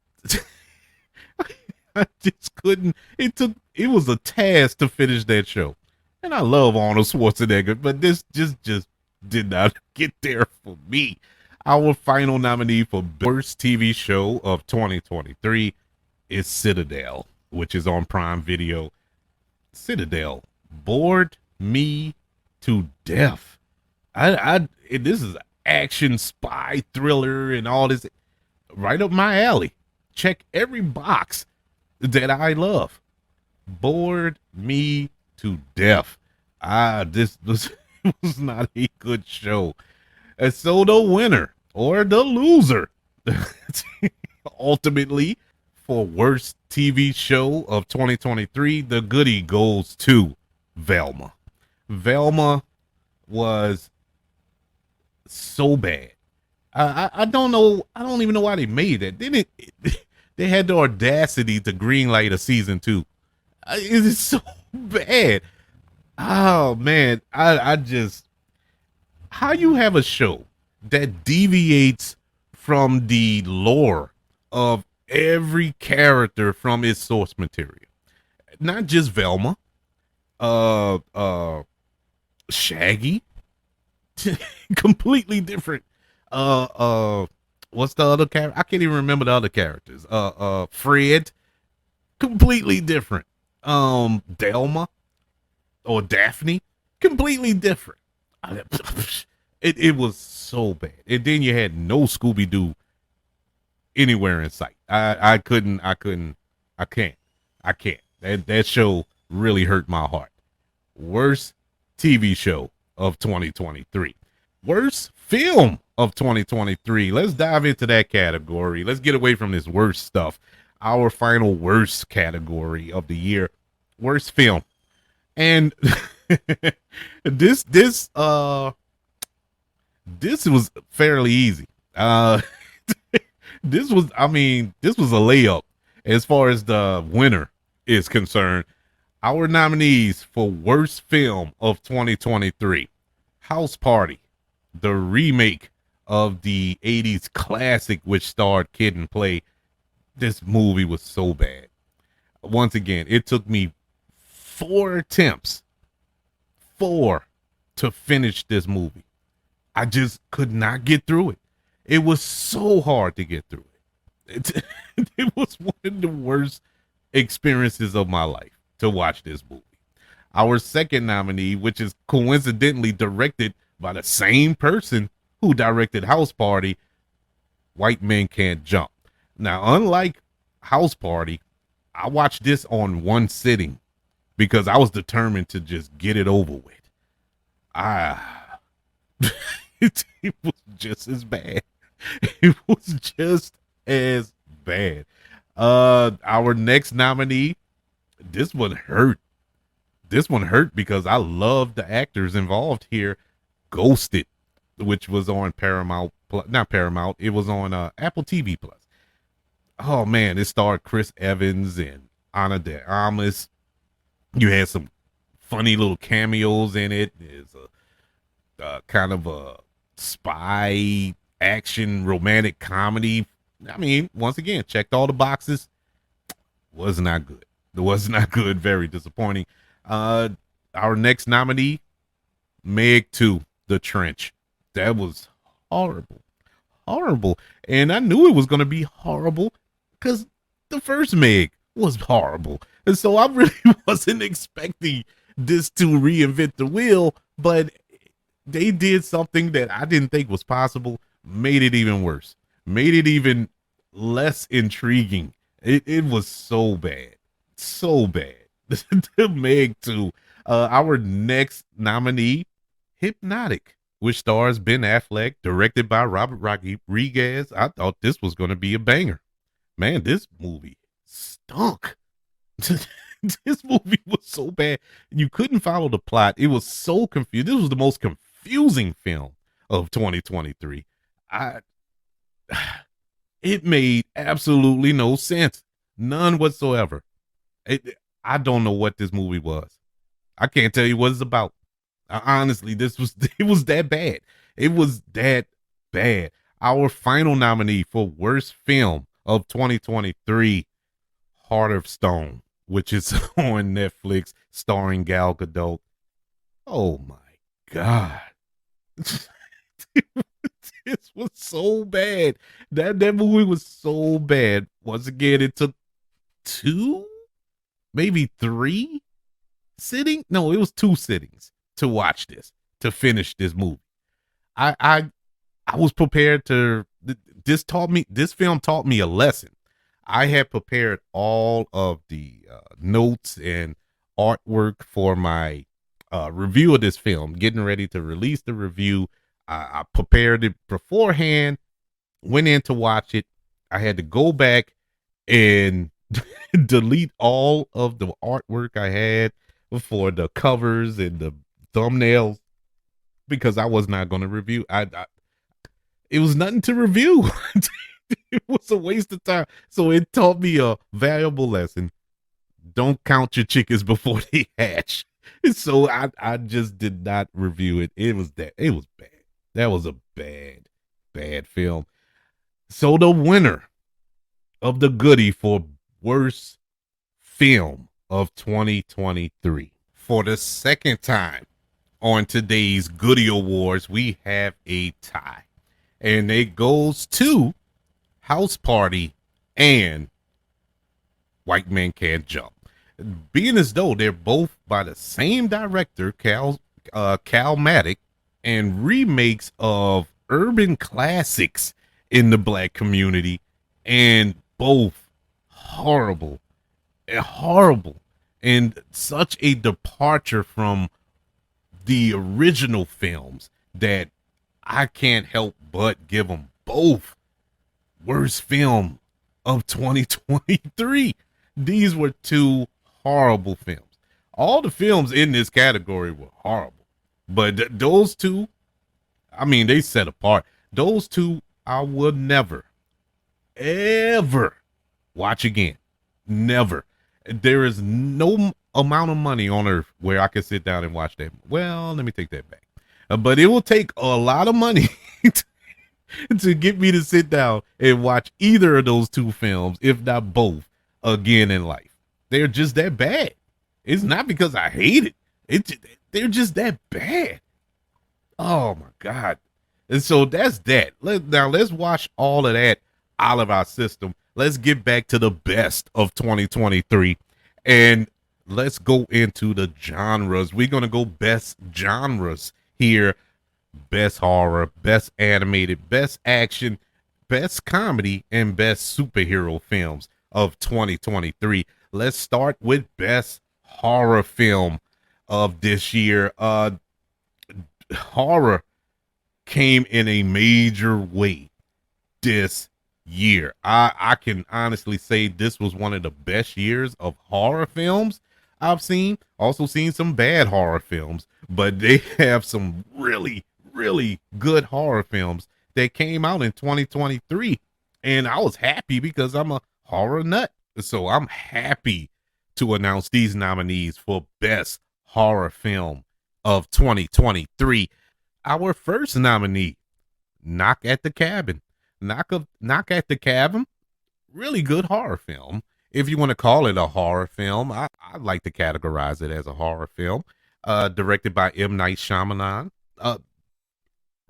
couldn't. It was a task to finish that show. And I love Arnold Schwarzenegger, but this just did not get there for me. Our final nominee for worst TV show of 2023 is Citadel, which is on Prime Video. Citadel bored me to death. This is action spy thriller and all this, right up my alley. Check every box that I love. Bored me to death. This was not a good show. And so the winner or the loser, ultimately, for worst TV show of 2023, the Goodie goes to Velma. Velma was so bad I don't know. I don't even know why they made it. Then they had the audacity to greenlight a season two. It is so bad. Oh man, I just how you have a show that deviates from the lore of every character from its source material. Not just Velma, uh, uh, Shaggy, completely different. Uh, uh, what's the other character? I can't even remember the other characters. Fred, completely different. Delma or Daphne, completely different. It was so bad. And then you had no Scooby Doo anywhere in sight. I can't. I can't. That show really hurt my heart. Worst TV show of 2023. Worst film of 2023. Let's dive into that category. Let's get away from this worst stuff. Our final worst category of the year. Worst film. And this this was fairly easy. This was a layup as far as the winner is concerned. Our nominees for worst film of 2023: House Party, the remake of the 80s classic which starred Kid and Play. This movie was so bad. Once again, it took me 4 attempts, four, to finish this movie. I just could not get through it. It was so hard to get through it. It was one of the worst experiences of my life to watch this movie. Our second nominee, which is coincidentally directed by the same person who directed House Party, White Men Can't Jump. Now, unlike House Party, I watched this on one sitting because I was determined to just get it over with. Ah, it was just as bad. It was just as bad. Our next nominee, this one hurt. This one hurt because I love the actors involved here. Ghosted, which was on Paramount, not Paramount. It was on Apple TV Plus. Oh man, it starred Chris Evans and Ana de Armas. You had some funny little cameos in it. There's a kind of a spy action romantic comedy. I mean, once again, checked all the boxes. Was not good. It was not good. Very disappointing. Uh, our next nominee, Meg 2, The Trench. That was horrible. Horrible. And I knew it was going to be horrible because the first Meg was horrible. And so I really wasn't expecting this to reinvent the wheel, but they did something that I didn't think was possible, made it even worse, made it even less intriguing. It was so bad. So bad. The Meg 2. Our next nominee, Hypnotic, which stars Ben Affleck, directed by Robert Rodriguez. I thought this was going to be a banger. Man, this movie stunk. This movie was so bad. You couldn't follow the plot. It was so confused. This was the most confusing film of 2023. I It made absolutely no sense. None whatsoever. I don't know what this movie was. I can't tell you what it's about. Honestly, it was that bad. It was that bad. Our final nominee for worst film of 2023, Heart of Stone, which is on Netflix, starring Gal Gadot. Oh my god. This was so bad. That movie was so bad. Once again, it took two, maybe three sitting. No, it was two sittings to watch this, to finish this movie. I I I was prepared to. This film taught me a lesson. I had prepared all of the notes and artwork for my review of this film, getting ready to release the review. I prepared it beforehand, went in to watch it. I had to go back and delete all of the artwork I had for the covers and the thumbnails because I was not going to review. it was nothing to review. It was a waste of time. So it taught me a valuable lesson. Don't count your chickens before they hatch. So I just did not review it. It was bad. That was a bad film. So the winner of the Goodie for worst film of 2023. For the second time on today's Goodie Awards, we have a tie. And it goes to House Party and White Men Can't Jump. Being as though they're both by the same director, Cal Matic, and remakes of urban classics in the black community, and both horrible horrible and such a departure from the original films that I can't help but give them both worst film of 2023. These were two horrible films. All the films in this category were horrible, but those two, I mean, they set apart. Those two I would never, ever watch again. Never. There is no amount of money on earth where I could sit down and watch that. Well, let me take that back. But it will take a lot of money to get me to sit down and watch either of those two films, if not both, again in life. They're just that bad. It's not because I hate it. They're just that bad. Oh my God. And so that's that. Now let's wash all of that out of our system. Let's get back to the best of 2023 and let's go into the genres. We're going to go best genres here. Best horror, best animated, best action, best comedy, and best superhero films of 2023. Let's start with best horror film of this year. Horror came in a major way this year. I can honestly say this was one of the best years of horror films I've seen. Also seen some bad horror films, but they have some really good horror films that came out in 2023. And I was happy because I'm a horror nut. So I'm happy to announce these nominees for best horror film of 2023. Our first nominee, Knock at the Cabin. Knock at the Cabin, really good horror film. If you want to call it a horror film, I like to categorize it as a horror film. Directed by M. Night Shyamalan.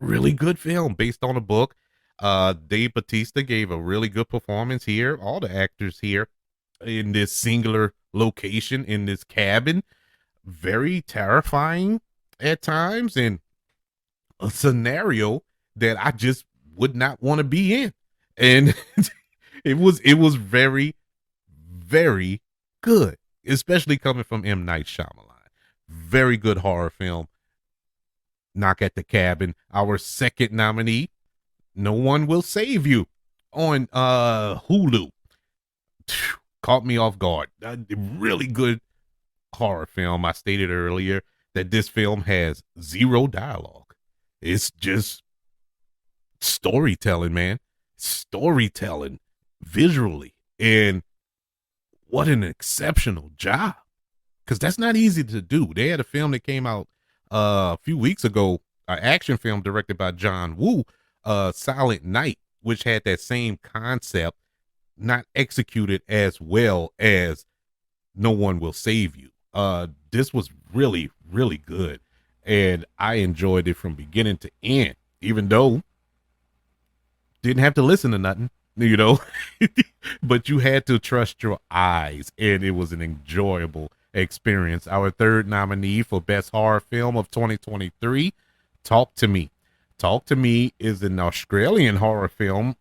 Really good film based on a book. Dave Bautista gave a really good performance here. All the actors here in this singular location, in this cabin, very terrifying at times, and a scenario that I just would not want to be in. And it was very good, especially coming from M. Night Shyamalan. Very good horror film. Knock at the Cabin. Our second nominee, No One Will Save You, on Hulu. Caught me off guard. Really good horror film. I stated earlier that this film has zero dialogue. It's just storytelling, man. Storytelling visually. And what an exceptional job. Because that's not easy to do. They had a film that came out a few weeks ago, an action film directed by John Woo, Silent Night, which had that same concept, not executed as well as No One Will Save You. This was really good. And I enjoyed it from beginning to end, even though didn't have to listen to nothing, but you had to trust your eyes, and it was an enjoyable experience. Our third nominee for best horror film of 2023, Talk to Me. Talk to Me is an Australian horror film,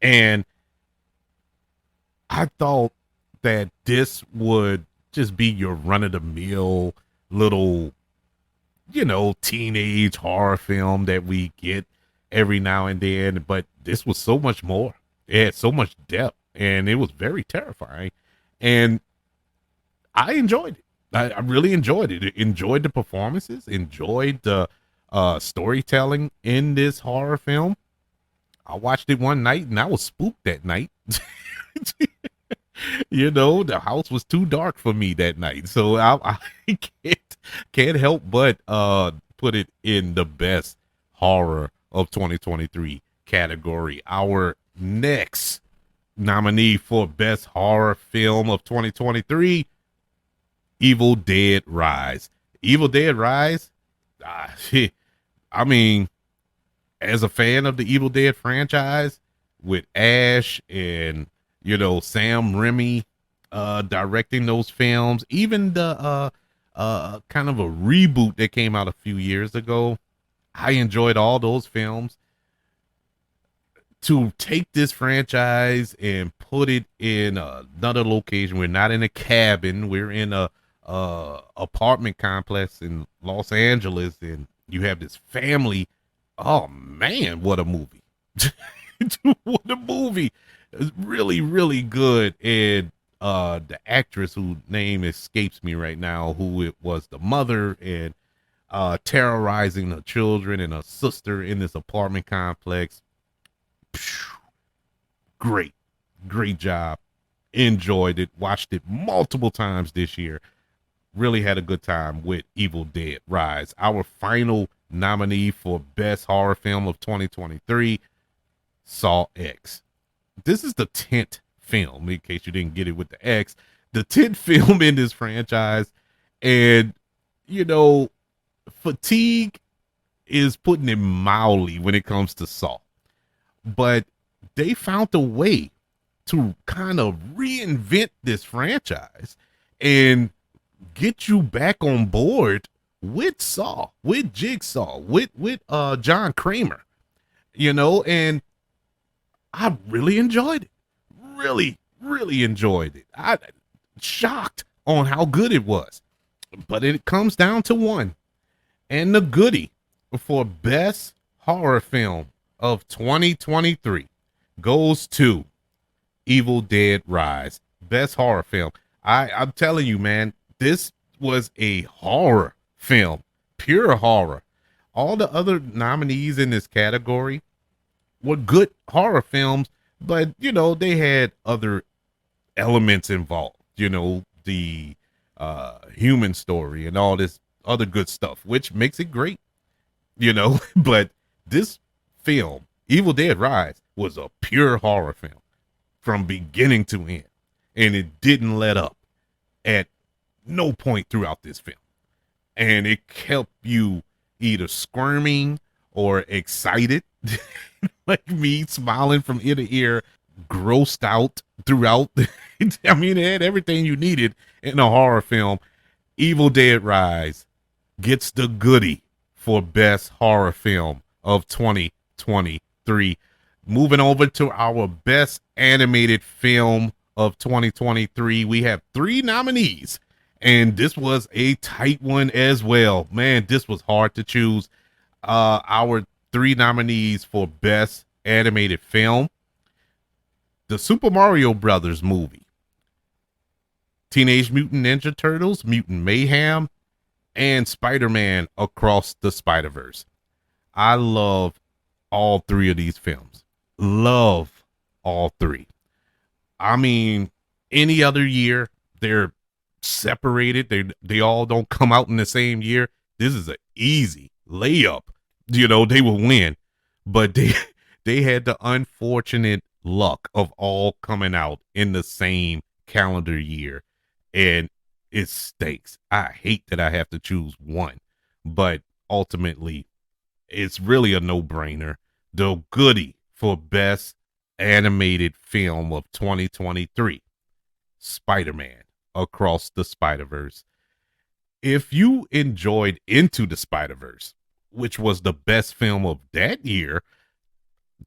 and I thought that this would just be your run-of-the-mill little, teenage horror film that we get every now and then, but this was so much more. It had so much depth, and it was very terrifying, and I enjoyed it. I really enjoyed it. Enjoyed the performances, enjoyed the storytelling in this horror film. I watched it one night and I was spooked that night. You know, the house was too dark for me that night, so I can't help but put it in the best horror of 2023 category. Our next nominee for best horror film of 2023, Evil Dead Rise. Evil Dead Rise. Ah, I mean, as a fan of the Evil Dead franchise, with Ash and Sam Raimi directing those films, even the kind of a reboot that came out a few years ago, I enjoyed all those films. To take this franchise and put it in another location, we're not in a cabin, we're in a apartment complex in Los Angeles, and you have this family. Oh man, what a movie. What a movie. It's really, really good. And the actress whose name escapes me right now, who it was the mother and terrorizing her children and her sister in this apartment complex. Great, great job. Enjoyed it, watched it multiple times this year. Really had a good time with Evil Dead Rise. Our final nominee for best horror film of 2023, Saw X. This is the 10th film, in case you didn't get it with the X, the 10th film in this franchise. And, fatigue is putting it mildly when it comes to Saw. But they found a way to kind of reinvent this franchise and get you back on board with Saw, with Jigsaw, with John Kramer, and I really enjoyed it. Really, really enjoyed it. I shocked on how good it was. But it comes down to one. And the Goodie for best horror film of 2023 goes to Evil Dead Rise. Best horror film. I'm telling you, man, this was a horror film, pure horror. All the other nominees in this category were good horror films, but they had other elements involved. The human story and all this other good stuff, which makes it great. But this film, Evil Dead Rise, was a pure horror film from beginning to end, and it didn't let up at no point throughout this film, and it kept you either squirming or excited, like me, smiling from ear to ear, grossed out throughout. I mean, it had everything you needed in a horror film. Evil Dead Rise gets the Goodie for best horror film of 2023. Moving over to our best animated film of 2023, we have 3 nominees, and this was a tight one as well. Man, this was hard to choose. Our 3 nominees for best animated film: the Super Mario Brothers movie, Teenage Mutant Ninja Turtles, Mutant Mayhem, and Spider-Man Across the Spider-Verse. I love all 3 of these films. Love all 3. I mean, any other year, they're separated. They all don't come out in the same year. This is an easy layup. They will win. But they had the unfortunate luck of all coming out in the same calendar year. And it stinks. I hate that I have to choose one. But ultimately, it's really a no-brainer. The Goodie for best animated film of 2023, Spider-Man Across the Spider-Verse. If you enjoyed Into the Spider-Verse, which was the best film of that year,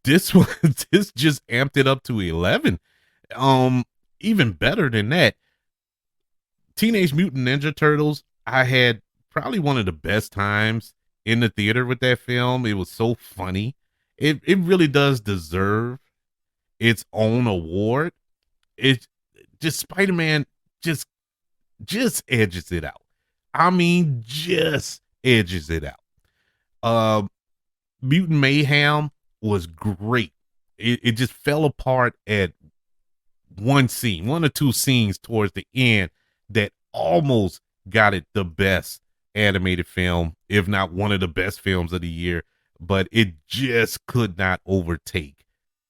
this just amped it up to 11. Even better than that, Teenage Mutant Ninja Turtles, I had probably one of the best times in the theater with that film. It was so funny. It really does deserve its own award. It's just Spider-Man just edges it out. I mean, just edges it out. Mutant Mayhem was great it just fell apart at one scene, one or two scenes towards the end that almost got it the best animated film, if not one of the best films of the year, but it just could not overtake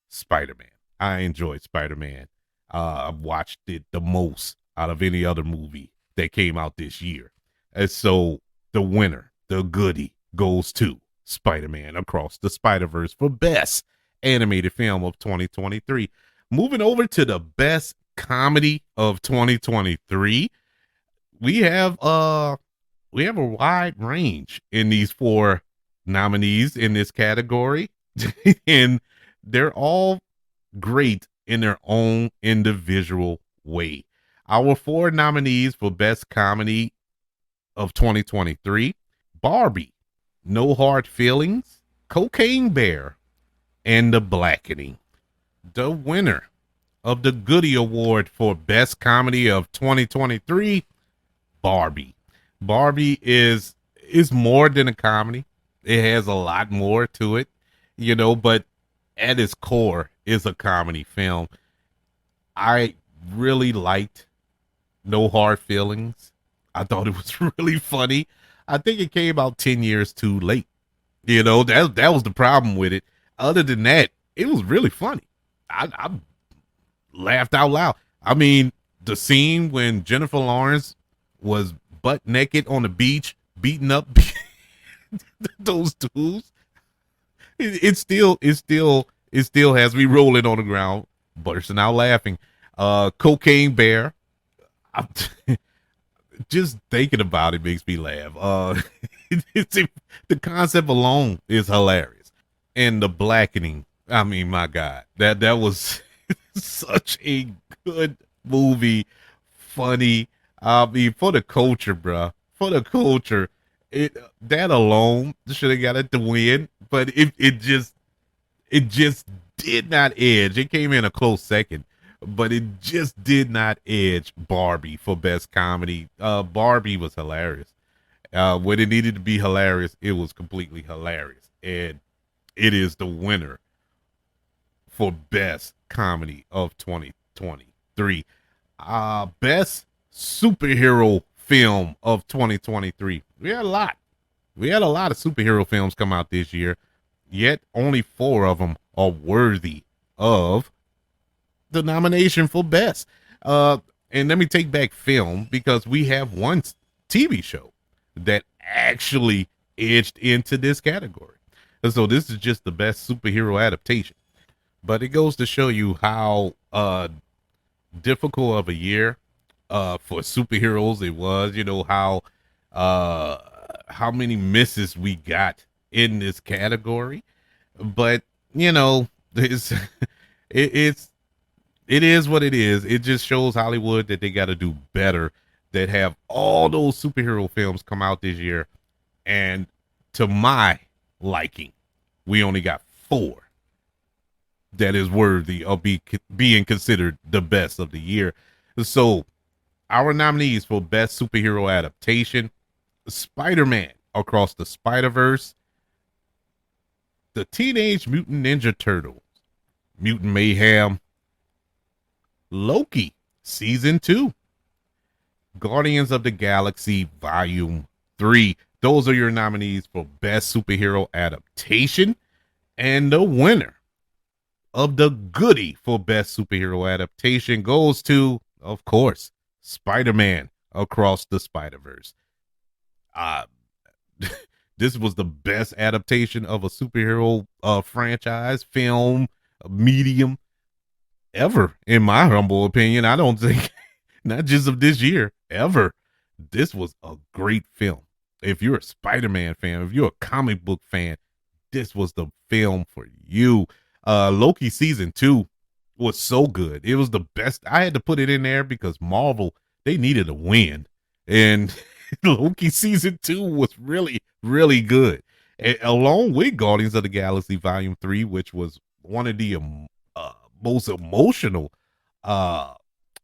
Spider-Man. I enjoyed Spider-Man. I've watched it the most out of any other movie that came out this year. And so the winner, the goodie, goes to Spider-Man Across the Spider-Verse for best animated film of 2023. Moving over to the best comedy of 2023, we have we have a wide range in these four nominees in this category, and they're all great in their own individual way. Our four nominees for best comedy of 2023: Barbie, No Hard Feelings, Cocaine Bear, and The Blackening. The winner of the Goodie Award for Best Comedy of 2023, Barbie. Barbie is more than a comedy. It has a lot more to it, but at its core is a comedy film. I really liked No Hard Feelings. I thought it was really funny. I think it came out 10 years too late. That was the problem with it. Other than that, it was really funny. I laughed out loud. I mean, the scene when Jennifer Lawrence was butt naked on the beach, beating up those dudes, it still has me rolling on the ground, bursting out laughing. Cocaine Bear, I'm just thinking about it makes me laugh. The concept alone is hilarious, and The Blackening. I mean, my God, that was such a good movie, funny. I mean, for the culture, bruh. For the culture, it that alone should have got it to win, but it just did not edge. It came in a close second, but it just did not edge Barbie for best comedy. Barbie was hilarious. When it needed to be hilarious, it was completely hilarious, and it is the winner for best comedy of 2023. Best superhero film of 2023. We had a lot. We had a lot of superhero films come out this year, yet only four of them are worthy of the nomination for best. And let me take back film, because we have one TV show that actually edged into this category. And so this is just the best superhero adaptation. But it goes to show you how difficult of a year for superheroes it was. How many misses we got in this category. But it's it is what it is. It just shows Hollywood that they got to do better. That have all those superhero films come out this year, and to my liking, we only got four that is worthy of being considered the best of the year. So our nominees for best superhero adaptation: Spider-Man Across the Spider-Verse, the Teenage Mutant Ninja Turtles, Mutant Mayhem, Loki Season 2, Guardians of the Galaxy Volume 3. Those are your nominees for best superhero adaptation. And the winner of the Goodie for best superhero adaptation goes to, of course, Spider-Man Across the Spider-Verse. This was the best adaptation of a superhero franchise, film, medium ever, in my humble opinion. I don't think, not just of this year, ever. This was a great film. If you're a Spider-Man fan, if you're a comic book fan, this was the film for you. Loki Season 2 was so good. It was the best. I had to put it in there because Marvel, they needed a win. And Loki Season 2 was really, really good. And along with Guardians of the Galaxy Volume 3, which was one of the most emotional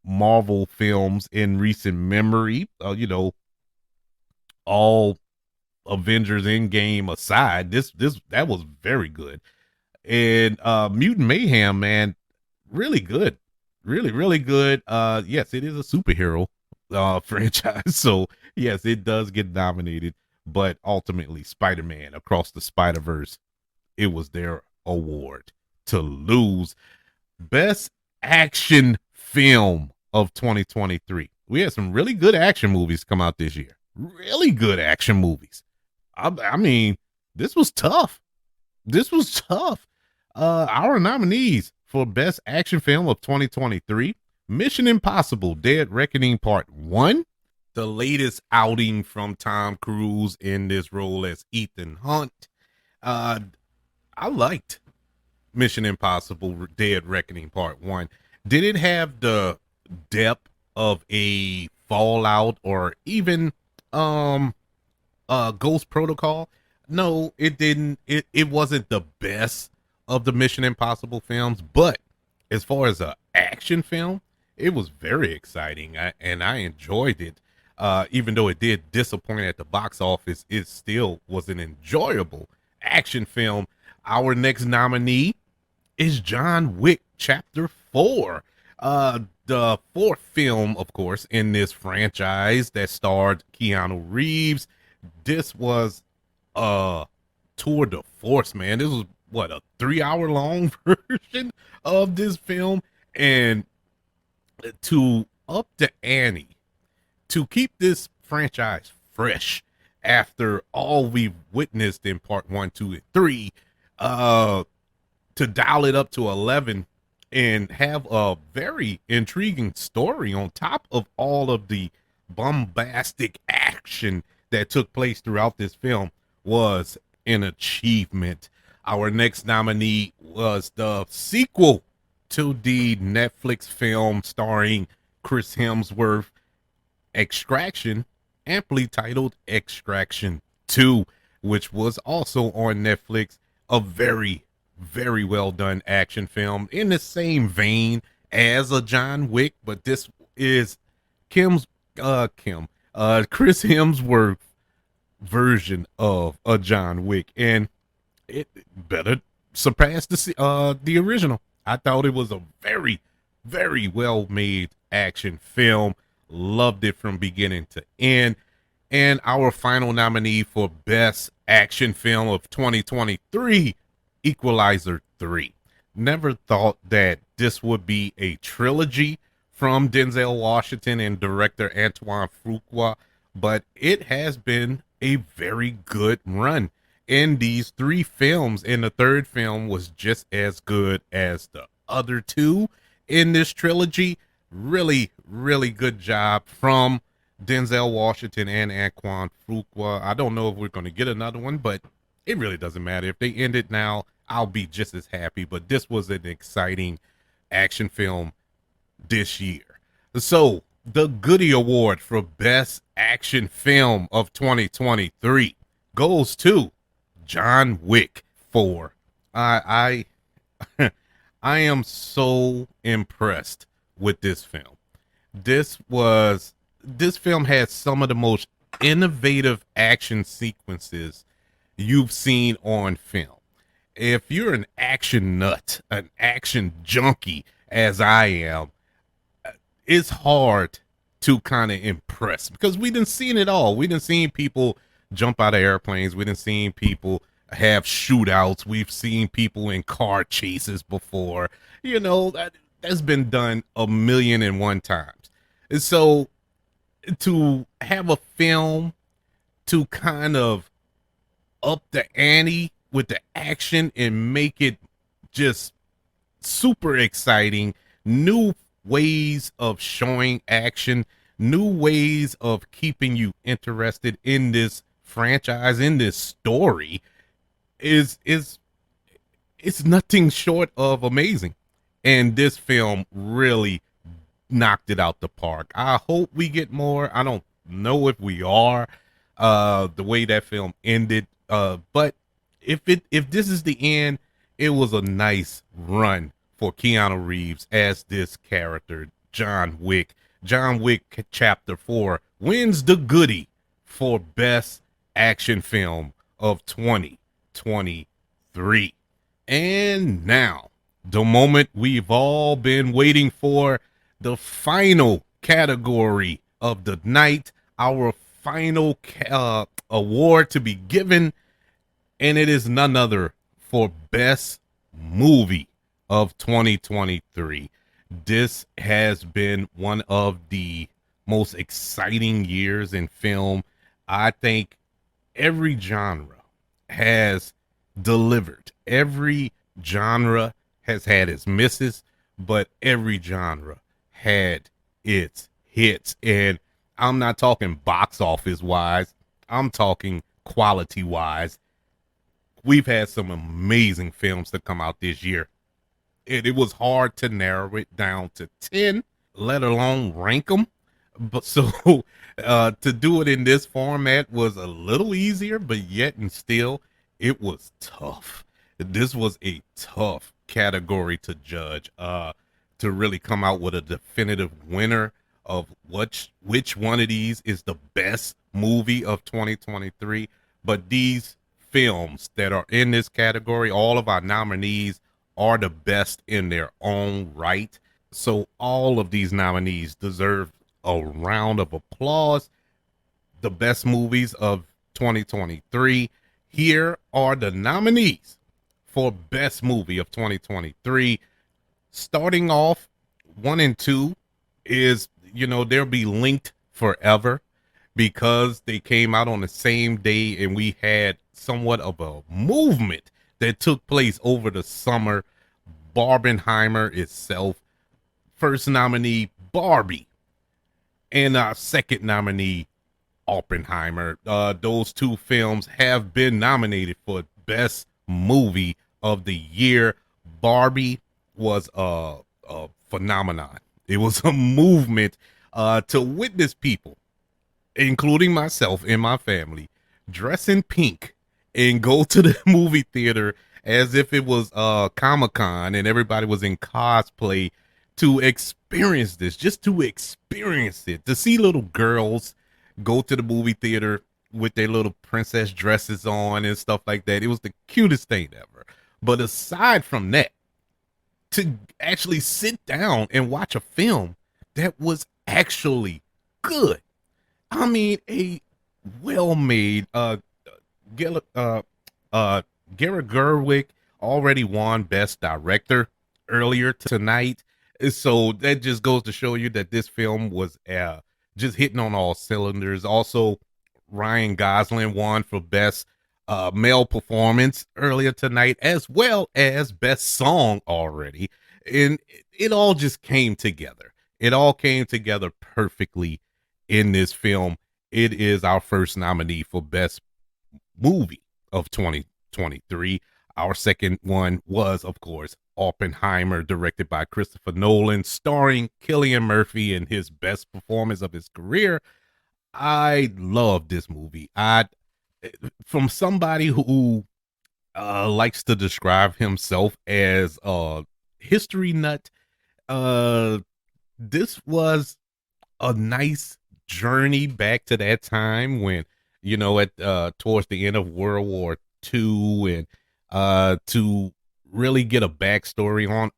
Marvel films in recent memory. All Avengers Endgame aside, that was very good. And Mutant Mayhem, man, really good. Really, really good. Yes, it is a superhero franchise. So yes, it does get nominated, but ultimately Spider-Man Across the Spider-Verse, it was their award to lose. Best action film of 2023. We had some really good action movies come out this year. Really good action movies. I mean, this was tough. This was tough. Our nominees for Best Action Film of 2023: Mission Impossible Dead Reckoning Part 1, the latest outing from Tom Cruise in this role as Ethan Hunt. Uh, I liked Mission Impossible Dead Reckoning Part 1. Did it have the depth of a Fallout or even um Ghost Protocol? No, it didn't. It wasn't the best of the Mission Impossible films, but as far as a action film, it was very exciting, and I enjoyed it. Even though it did disappoint at the box office, it still was an enjoyable action film. Our next nominee is John Wick Chapter 4. The fourth film, of course, in this franchise that starred Keanu Reeves. This was a tour de force, man. This was what, a 3 hour long version of this film. And to up the ante, to keep this franchise fresh after all we've witnessed in part 1, 2, and 3, to dial it up to 11 and have a very intriguing story on top of all of the bombastic action that took place throughout this film was an achievement. Our next nominee was the sequel to the Netflix film starring Chris Hemsworth, Extraction, amply titled Extraction 2, which was also on Netflix. A very, very well done action film in the same vein as a John Wick, but this is Chris Hemsworth version of a John Wick, and it better surpass the original. I thought it was a very, very well made action film. Loved it from beginning to end. And our final nominee for Best Action Film of 2023, Equalizer 3. Never thought that this would be a trilogy from Denzel Washington and director Antoine Fuqua, but it has been a very good run in these three films, and the third film was just as good as the other two in this trilogy. Really, really good job from Denzel Washington and Antoine Fuqua. I don't know if we're going to get another one, but it really doesn't matter. If they end it now, I'll be just as happy. But this was an exciting action film this year. So the Goodie Award for Best Action Film of 2023 goes to John Wick 4. I I am so impressed with this film. This film had some of the most innovative action sequences you've seen on film. If you're an action nut, an action junkie, as I am, it's hard to kind of impress because we didn't seen it all. We didn't seen people jump out of airplanes. We didn't seen people have shootouts. We've seen people in car chases before. You know, that's been done a million and one times. And so to have a film to kind of up the ante with the action and make it just super exciting, new ways of showing action, new ways of keeping you interested in this franchise, in this story, is it's nothing short of amazing. And this film really knocked it out the park. I hope we get more. I don't know if we are, the way that film ended. But if this is the end, it was a nice run for Keanu Reeves as this character, John Wick. John Wick Chapter 4 wins the Goodie for Best Action Film of 2023. And now, the moment we've all been waiting for, the final category of the night, our final award to be given, and it is none other for Best Movie of 2023. This has been one of the most exciting years in film. I think every genre has delivered. Every genre has had its misses, but every genre had its hits. And I'm not talking box office wise, I'm talking quality wise. We've had some amazing films that come out this year. It was hard to narrow it down to 10, let alone rank them. But so to do it in this format was a little easier, but yet and still, it was tough. This was a tough category to judge, to really come out with a definitive winner of which one of these is the best movie of 2023. But these films that are in this category, all of our nominees are the best in their own right. So all of these nominees deserve a round of applause. The best movies of 2023. Here are the nominees for best movie of 2023. Starting off, 1 and 2 is, they'll be linked forever because they came out on the same day and we had somewhat of a movement that took place over the summer. Barbenheimer itself, first nominee Barbie, and our second nominee Oppenheimer. Those two films have been nominated for best movie of the year. Barbie was a phenomenon. It was a movement to witness people, including myself and my family, dress in pink and go to the movie theater as if it was Comic-Con and everybody was in cosplay to experience this, just to experience it, to see little girls go to the movie theater with their little princess dresses on and stuff like that. It was the cutest thing ever. But aside from that, to actually sit down and watch a film that was actually good. I mean, a well-made Garrett Gerwig already won Best Director earlier tonight. So that just goes to show you that this film was just hitting on all cylinders. Also, Ryan Gosling won for Best Male Performance earlier tonight, as well as Best Song already. And it all just came together. It all came together perfectly in this film. It is our first nominee for Best Movie of 2023. Our second one was, of course, Oppenheimer, directed by Christopher Nolan, starring Cillian Murphy in his best performance of his career. I love this movie. From somebody who likes to describe himself as a history nut, this was a nice journey back to that time when, at towards the end of World War II, and to really get a backstory on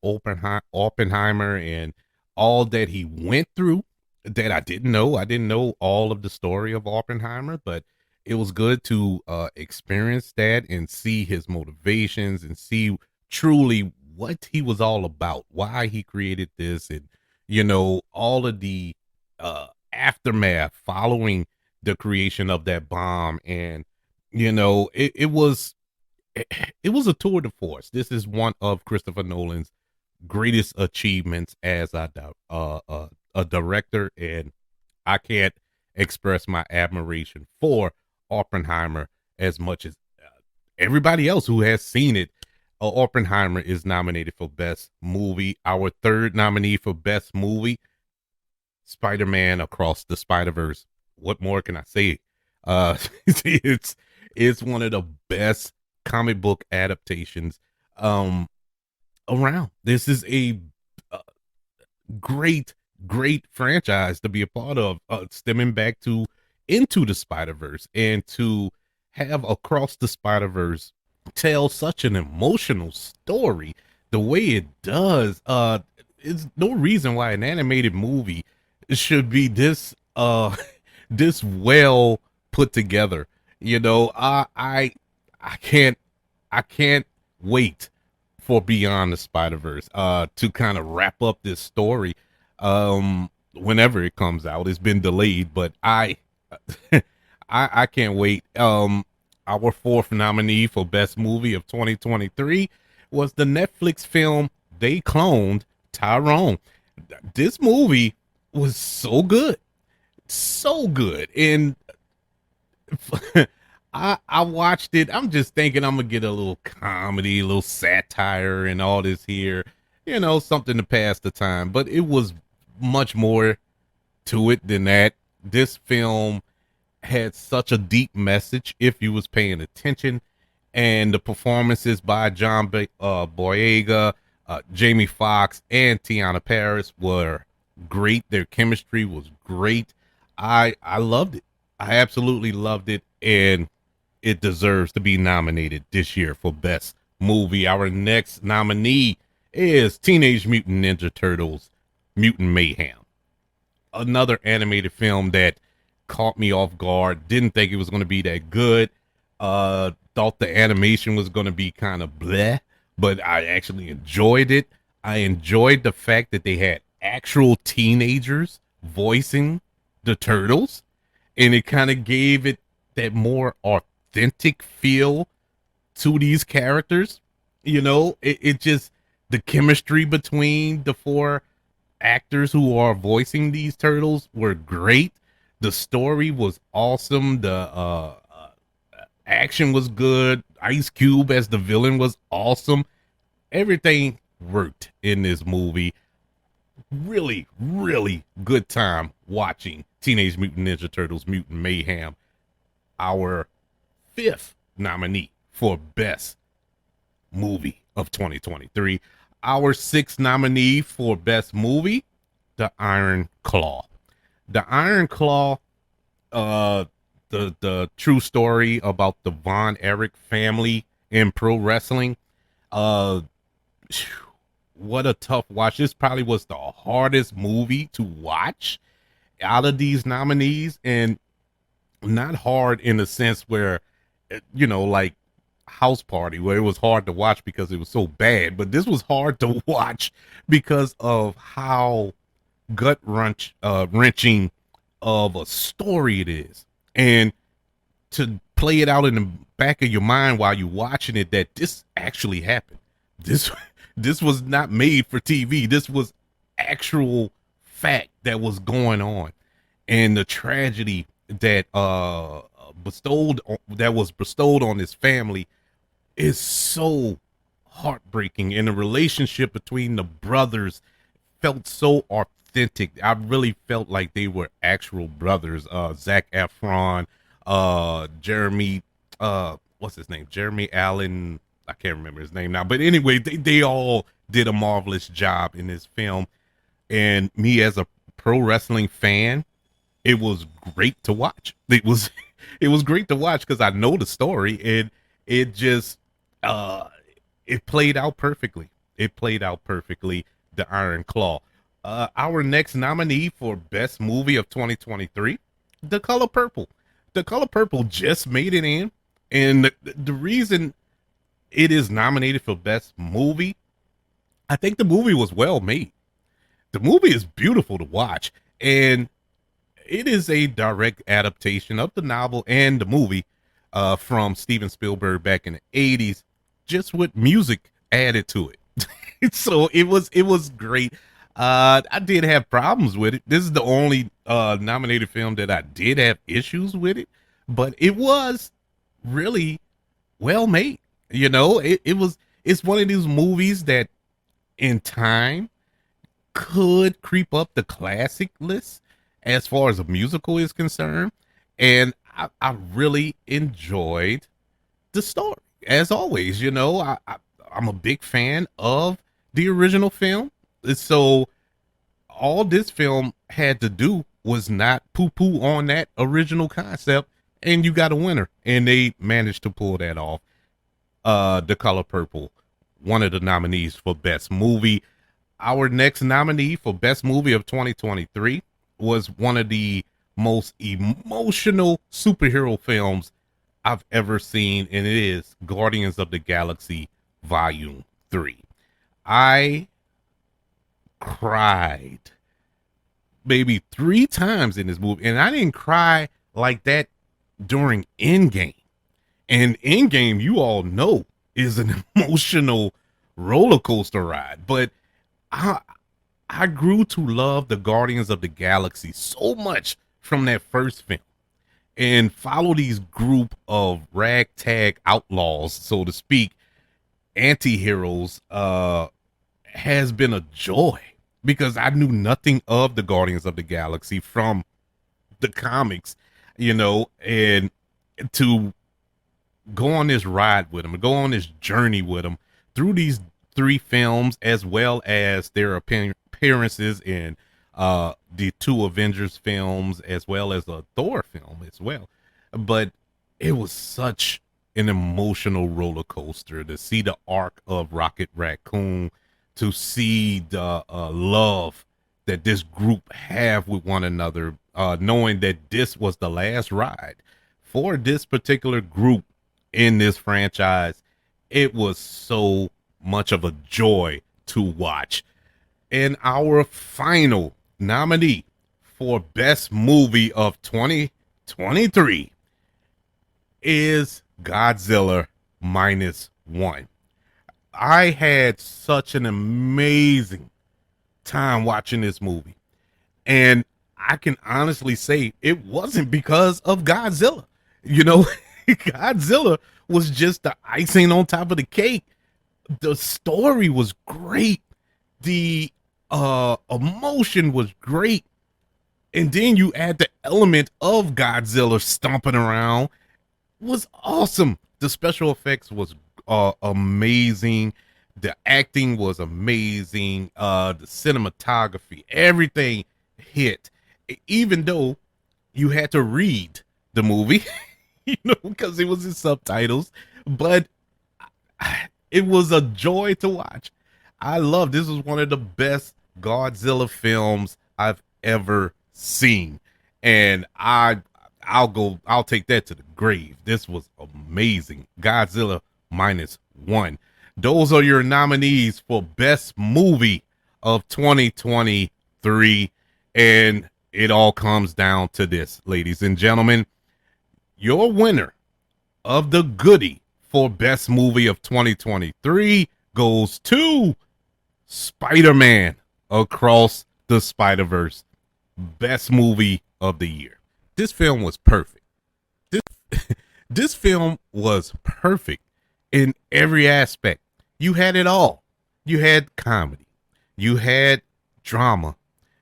Oppenheimer and all that he went through that I didn't know. I didn't know all of the story of Oppenheimer, but it was good to experience that and see his motivations and see truly what he was all about, why he created this, and all of the aftermath following the creation of that bomb. And it was a tour de force. This is one of Christopher Nolan's greatest achievements as a director, and I can't express my admiration for Oppenheimer as much as everybody else who has seen it. Oppenheimer is nominated for Best Movie. Our third nominee for Best Movie, Spider-Man Across the Spider-Verse. What more can I say? It's one of the best comic book adaptations around. This is a great franchise to be a part of, stemming back to Into the Spider-Verse, and to have Across the Spider-Verse tell such an emotional story the way it does. It's no reason why an animated movie should be this this well put together. You know, I can't I can't wait for Beyond the Spider-Verse to kind of wrap up this story whenever it comes out. It's been delayed, but I can't wait. Our fourth nominee for Best Movie of 2023 was the Netflix film They Cloned Tyrone. This movie was so good, and I watched it. I'm just thinking I'm gonna get a little comedy, a little satire, and all this here, something to pass the time. But it was much more to it than that. This film had such a deep message if you was paying attention, and the performances by Boyega, Jamie Foxx, and Tiana Paris were great. Their chemistry was great. I loved it. I absolutely loved it, and it deserves to be nominated this year for Best Movie. Our next nominee is Teenage Mutant Ninja Turtles Mutant Mayhem, another animated film that caught me off guard. Didn't think it was going to be that good. Thought the animation was going to be kind of bleh, but I actually enjoyed it. I enjoyed the fact that they had actual teenagers voicing the turtles, and it kind of gave it that more authentic feel to these characters. It just, the chemistry between the four actors who are voicing these turtles were great. The story was awesome. The action was good. Ice Cube as the villain was awesome. Everything worked in this movie. Really, really good time watching Teenage Mutant Ninja Turtles Mutant Mayhem. Our fifth nominee for Best Movie of 2023. Our sixth nominee for Best Movie, The Iron Claw. The Iron Claw, the true story about the Von Erich family in pro wrestling. What a tough watch. This probably was the hardest movie to watch out of these nominees, and not hard in the sense where, like House Party, where it was hard to watch because it was so bad, but this was hard to watch because of how wrenching of a story it is, and to play it out in the back of your mind while you're watching it, that this actually happened. This was not made for TV. This was actual fact that was going on, and the tragedy that was bestowed on this family is so heartbreaking, and the relationship between the brothers felt so authentic. I really felt like they were actual brothers. Zac Efron, Jeremy, what's his name? Jeremy Allen. I can't remember his name now, but anyway, they all did a marvelous job in this film. And me as a pro wrestling fan, it was great to watch. It was great to watch because I know the story, and it just it played out perfectly. It played out perfectly. The Iron Claw. Our next nominee for Best Movie of 2023, The Color Purple. The Color Purple just made it in, and the reason it is nominated for Best Movie, I think the movie was well made. The movie is beautiful to watch, and it is a direct adaptation of the novel and the movie from Steven Spielberg back in the 80s, just with music added to it. So it was great. I did have problems with it. This is the only nominated film that I did have issues with it, but it was really well made. It's one of these movies that in time could creep up the classic list as far as a musical is concerned. And I really enjoyed the story. As always, I'm a big fan of the original film. So all this film had to do was not poo-poo on that original concept, and you got a winner. And they managed to pull that off. The Color Purple, one of the nominees for Best Movie. Our next nominee for Best Movie of 2023 was one of the most emotional superhero films I've ever seen, and it is Guardians of the Galaxy Volume 3. I cried maybe 3 times in this movie, and I didn't cry like that during Endgame. And Endgame, you all know, is an emotional roller coaster ride. But I I grew to love the Guardians of the Galaxy so much from that first film and follow these group of ragtag outlaws, so to speak, anti-heroes, has been a joy because I knew nothing of the Guardians of the Galaxy from the comics, and to go on this ride with them, go on this journey with them through these 3 films, as well as their appearances in the 2 Avengers films, as well as a Thor film as well. But it was such an emotional roller coaster to see the arc of Rocket Raccoon, to see the love that this group have with one another, knowing that this was the last ride for this particular group in this franchise. It was so much of a joy to watch. And our final nominee for Best Movie of 2023 is Godzilla Minus One. I had such an amazing time watching this movie. And I can honestly say it wasn't because of Godzilla. Godzilla was just the icing on top of the cake. The story was great. The emotion was great. And then you add the element of Godzilla stomping around, was awesome. The special effects was amazing. The acting was amazing. The cinematography, everything hit. Even though you had to read the movie, because it was in subtitles, but it was a joy to watch. I love this. Was one of the best Godzilla films I've ever seen, and I'll take that to the grave. This was amazing. Godzilla Minus One. Those are your nominees for Best Movie of 2023, and it all comes down to this, ladies and gentlemen. Your winner of the Goodie for Best Movie of 2023 goes to Spider-Man Across the Spider-Verse, Best Movie of the Year. This film was perfect. This, this film was perfect in every aspect. You had it all. You had comedy. You had drama.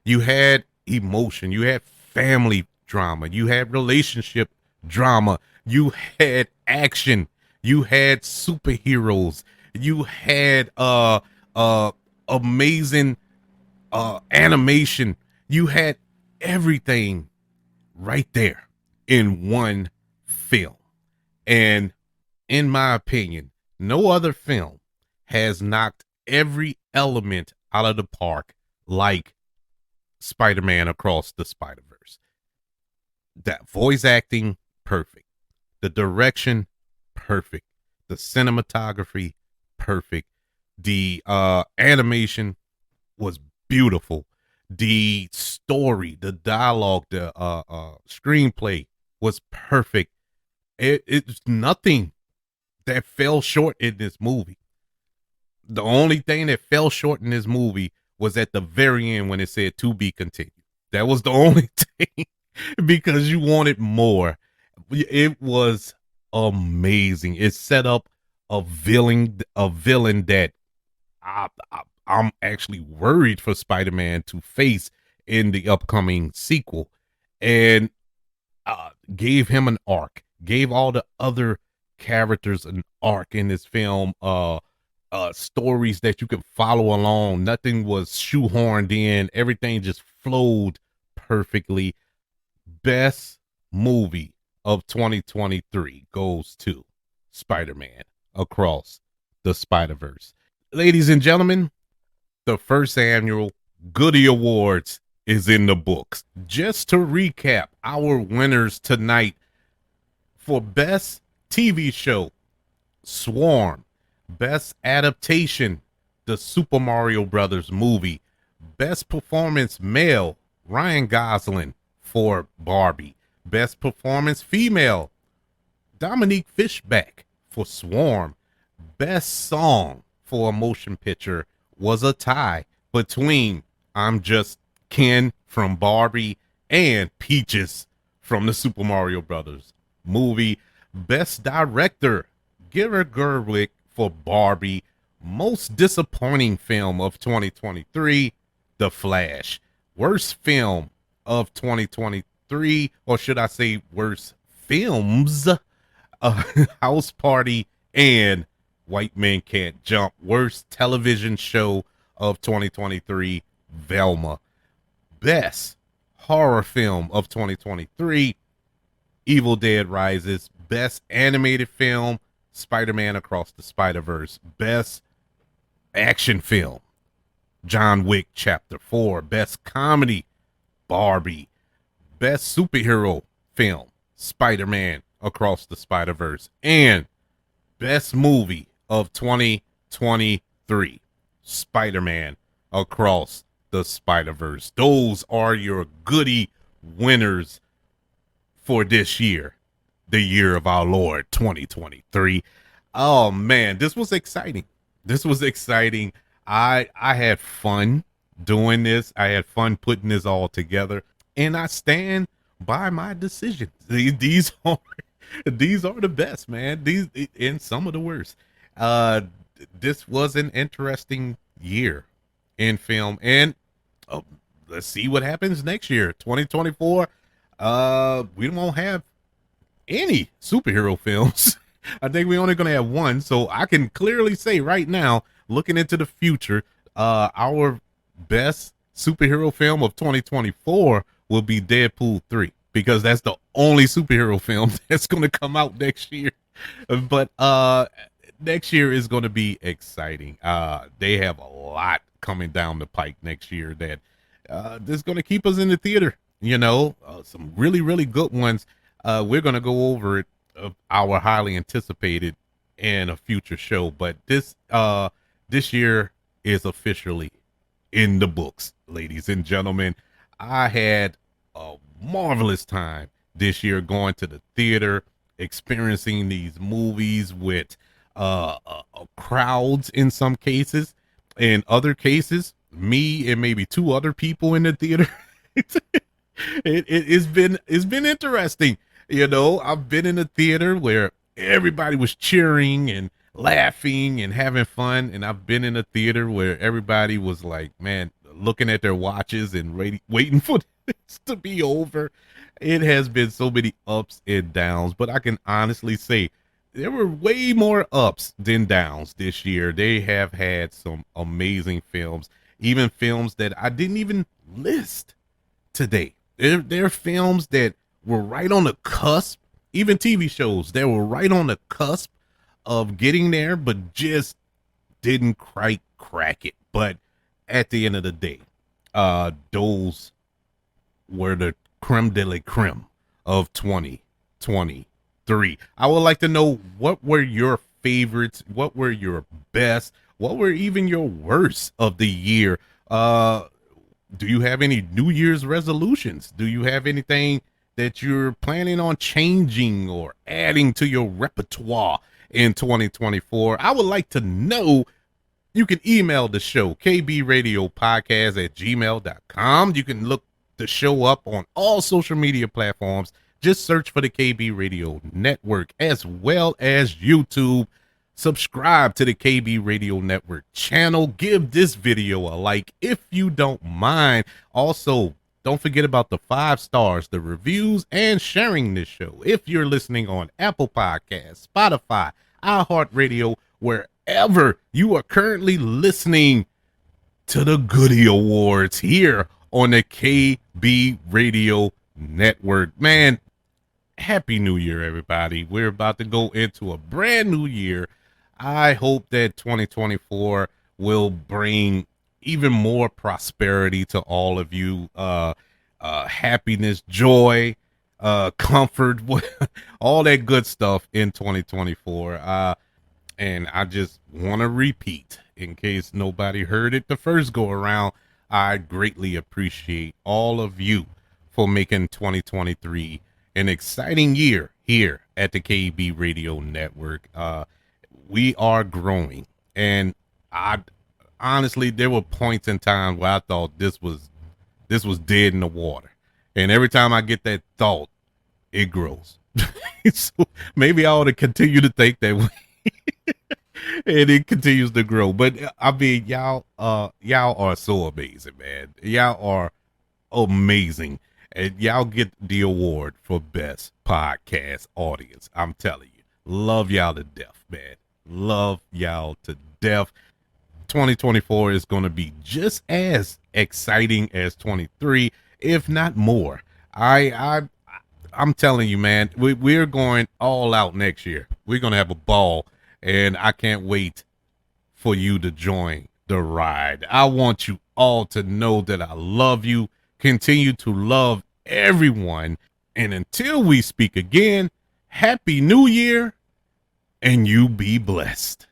You had emotion. You had family drama. You had relationship drama. You had action. You had superheroes. You had amazing animation. You had everything right there in one film. And in my opinion, no other film has knocked every element out of the park like Spider-Man Across the Spider-Verse. That voice acting, perfect. The direction, perfect. The cinematography, perfect. The animation was beautiful. The story, the dialogue, the screenplay was perfect. It's nothing that fell short in this movie. The only thing that fell short in this movie was at the very end when it said to be continued. That was the only thing, because you wanted more. It was amazing. It set up a villain that I'm actually worried for Spider-Man to face in the upcoming sequel, and gave him an arc, gave all the other characters an arc in this film, stories that you could follow along. Nothing was shoehorned in. Everything just flowed perfectly. Best movie of 2023 goes to Spider-Man across the Spider-Verse. Ladies and gentlemen, the first annual Goodie Awards is in the books. Just to recap our winners tonight: for Best TV Show, Swarm; Best Adaptation, the Super Mario Brothers movie; Best Performance Male, Ryan Gosling for Barbie; Best Performance Female, Dominique Fishback for Swarm; Best Song for a Motion Picture was a tie between I'm Just Ken from Barbie and Peaches from the Super Mario Brothers movie. Best Director, Greta Gerwig for Barbie. Most Disappointing Film of 2023, The Flash. Worst Film of 2023, or should I say worst films, House Party and White Men Can't Jump. Worst Television Show of 2023, Velma. Best Horror Film of 2023, Evil Dead Rises. Best Animated Film, Spider-Man Across the Spider-Verse. Best Action Film, John Wick Chapter 4. Best Comedy, Barbie. Best Superhero Film, Spider-Man Across the Spider-Verse. And Best Movie of 2023, Spider-Man Across the Spider-Verse. Those are your Goodie winners for this year, the year of our Lord 2023. Oh man, this was exciting. This was exciting. I had fun doing this. I had fun putting this all together, and I stand by my decisions. These are the best, man. These and some of the worst. This was an interesting year in film, and let's see what happens next year, 2024. We won't have any superhero films. I think we're only going to have one. So I can clearly say right now, looking into the future, our best superhero film of 2024 will be Deadpool 3, because that's the only superhero film that's going to come out next year. But next year is going to be exciting. They have a lot coming down the pike next year that is going to keep us in the theater. Some really, really good ones. We're going to go over it, our highly anticipated in a future show. But this year is officially in the books, ladies and gentlemen. I had a marvelous time this year going to the theater, experiencing these movies with crowds in some cases. In other cases, me and maybe two other people in the theater. It's been interesting. I've been in a theater where everybody was cheering and laughing and having fun, and I've been in a theater where everybody was like, man, looking at their watches and waiting for this to be over. It has been so many ups and downs, but I can honestly say there were way more ups than downs this year. They have had some amazing films, even films that I didn't even list today. There are films that were right on the cusp, even TV shows that were right on the cusp of getting there, but just didn't quite crack it. But at the end of the day, those were the creme de la creme of 2023. I would like to know, what were your favorites? What were your best? What were even your worst of the year? Do you have any New Year's resolutions? Do you have anything that you're planning on changing or adding to your repertoire in 2024? I would like to know. You can email the show, kbradiopodcast@gmail.com. You can look the show up on all social media platforms. Just search for the KB Radio Network, as well as YouTube. Subscribe to the KB Radio Network channel. Give this video a like if you don't mind. Also, don't forget about the 5 stars, the reviews, and sharing this show. If you're listening on Apple Podcasts, Spotify, iHeartRadio, wherever you are currently listening to the Goodie Awards here on the KB Radio Network. Man, Happy New Year, everybody. We're about to go into a brand new year. I hope that 2024 will bring even more prosperity to all of you. Happiness, joy, comfort, all that good stuff in 2024. And I just want to repeat, in case nobody heard it the first go around, I greatly appreciate all of you for making 2023 an exciting year here at the KB Radio Network. We are growing, and I honestly, there were points in time where I thought this was dead in the water, and every time I get that thought, it grows. So maybe I ought to continue to think that way. And it continues to grow. But I mean, y'all are so amazing, man. Y'all are amazing. And y'all get the award for best podcast audience. I'm telling you. Love y'all to death, man. Love y'all to death. 2024 is going to be just as exciting as 23, if not more. I'm telling you, man, we're going all out next year. We're going to have a ball, and I can't wait for you to join the ride. I want you all to know that I love you. Continue to love everyone. And until we speak again, Happy New Year, and you be blessed.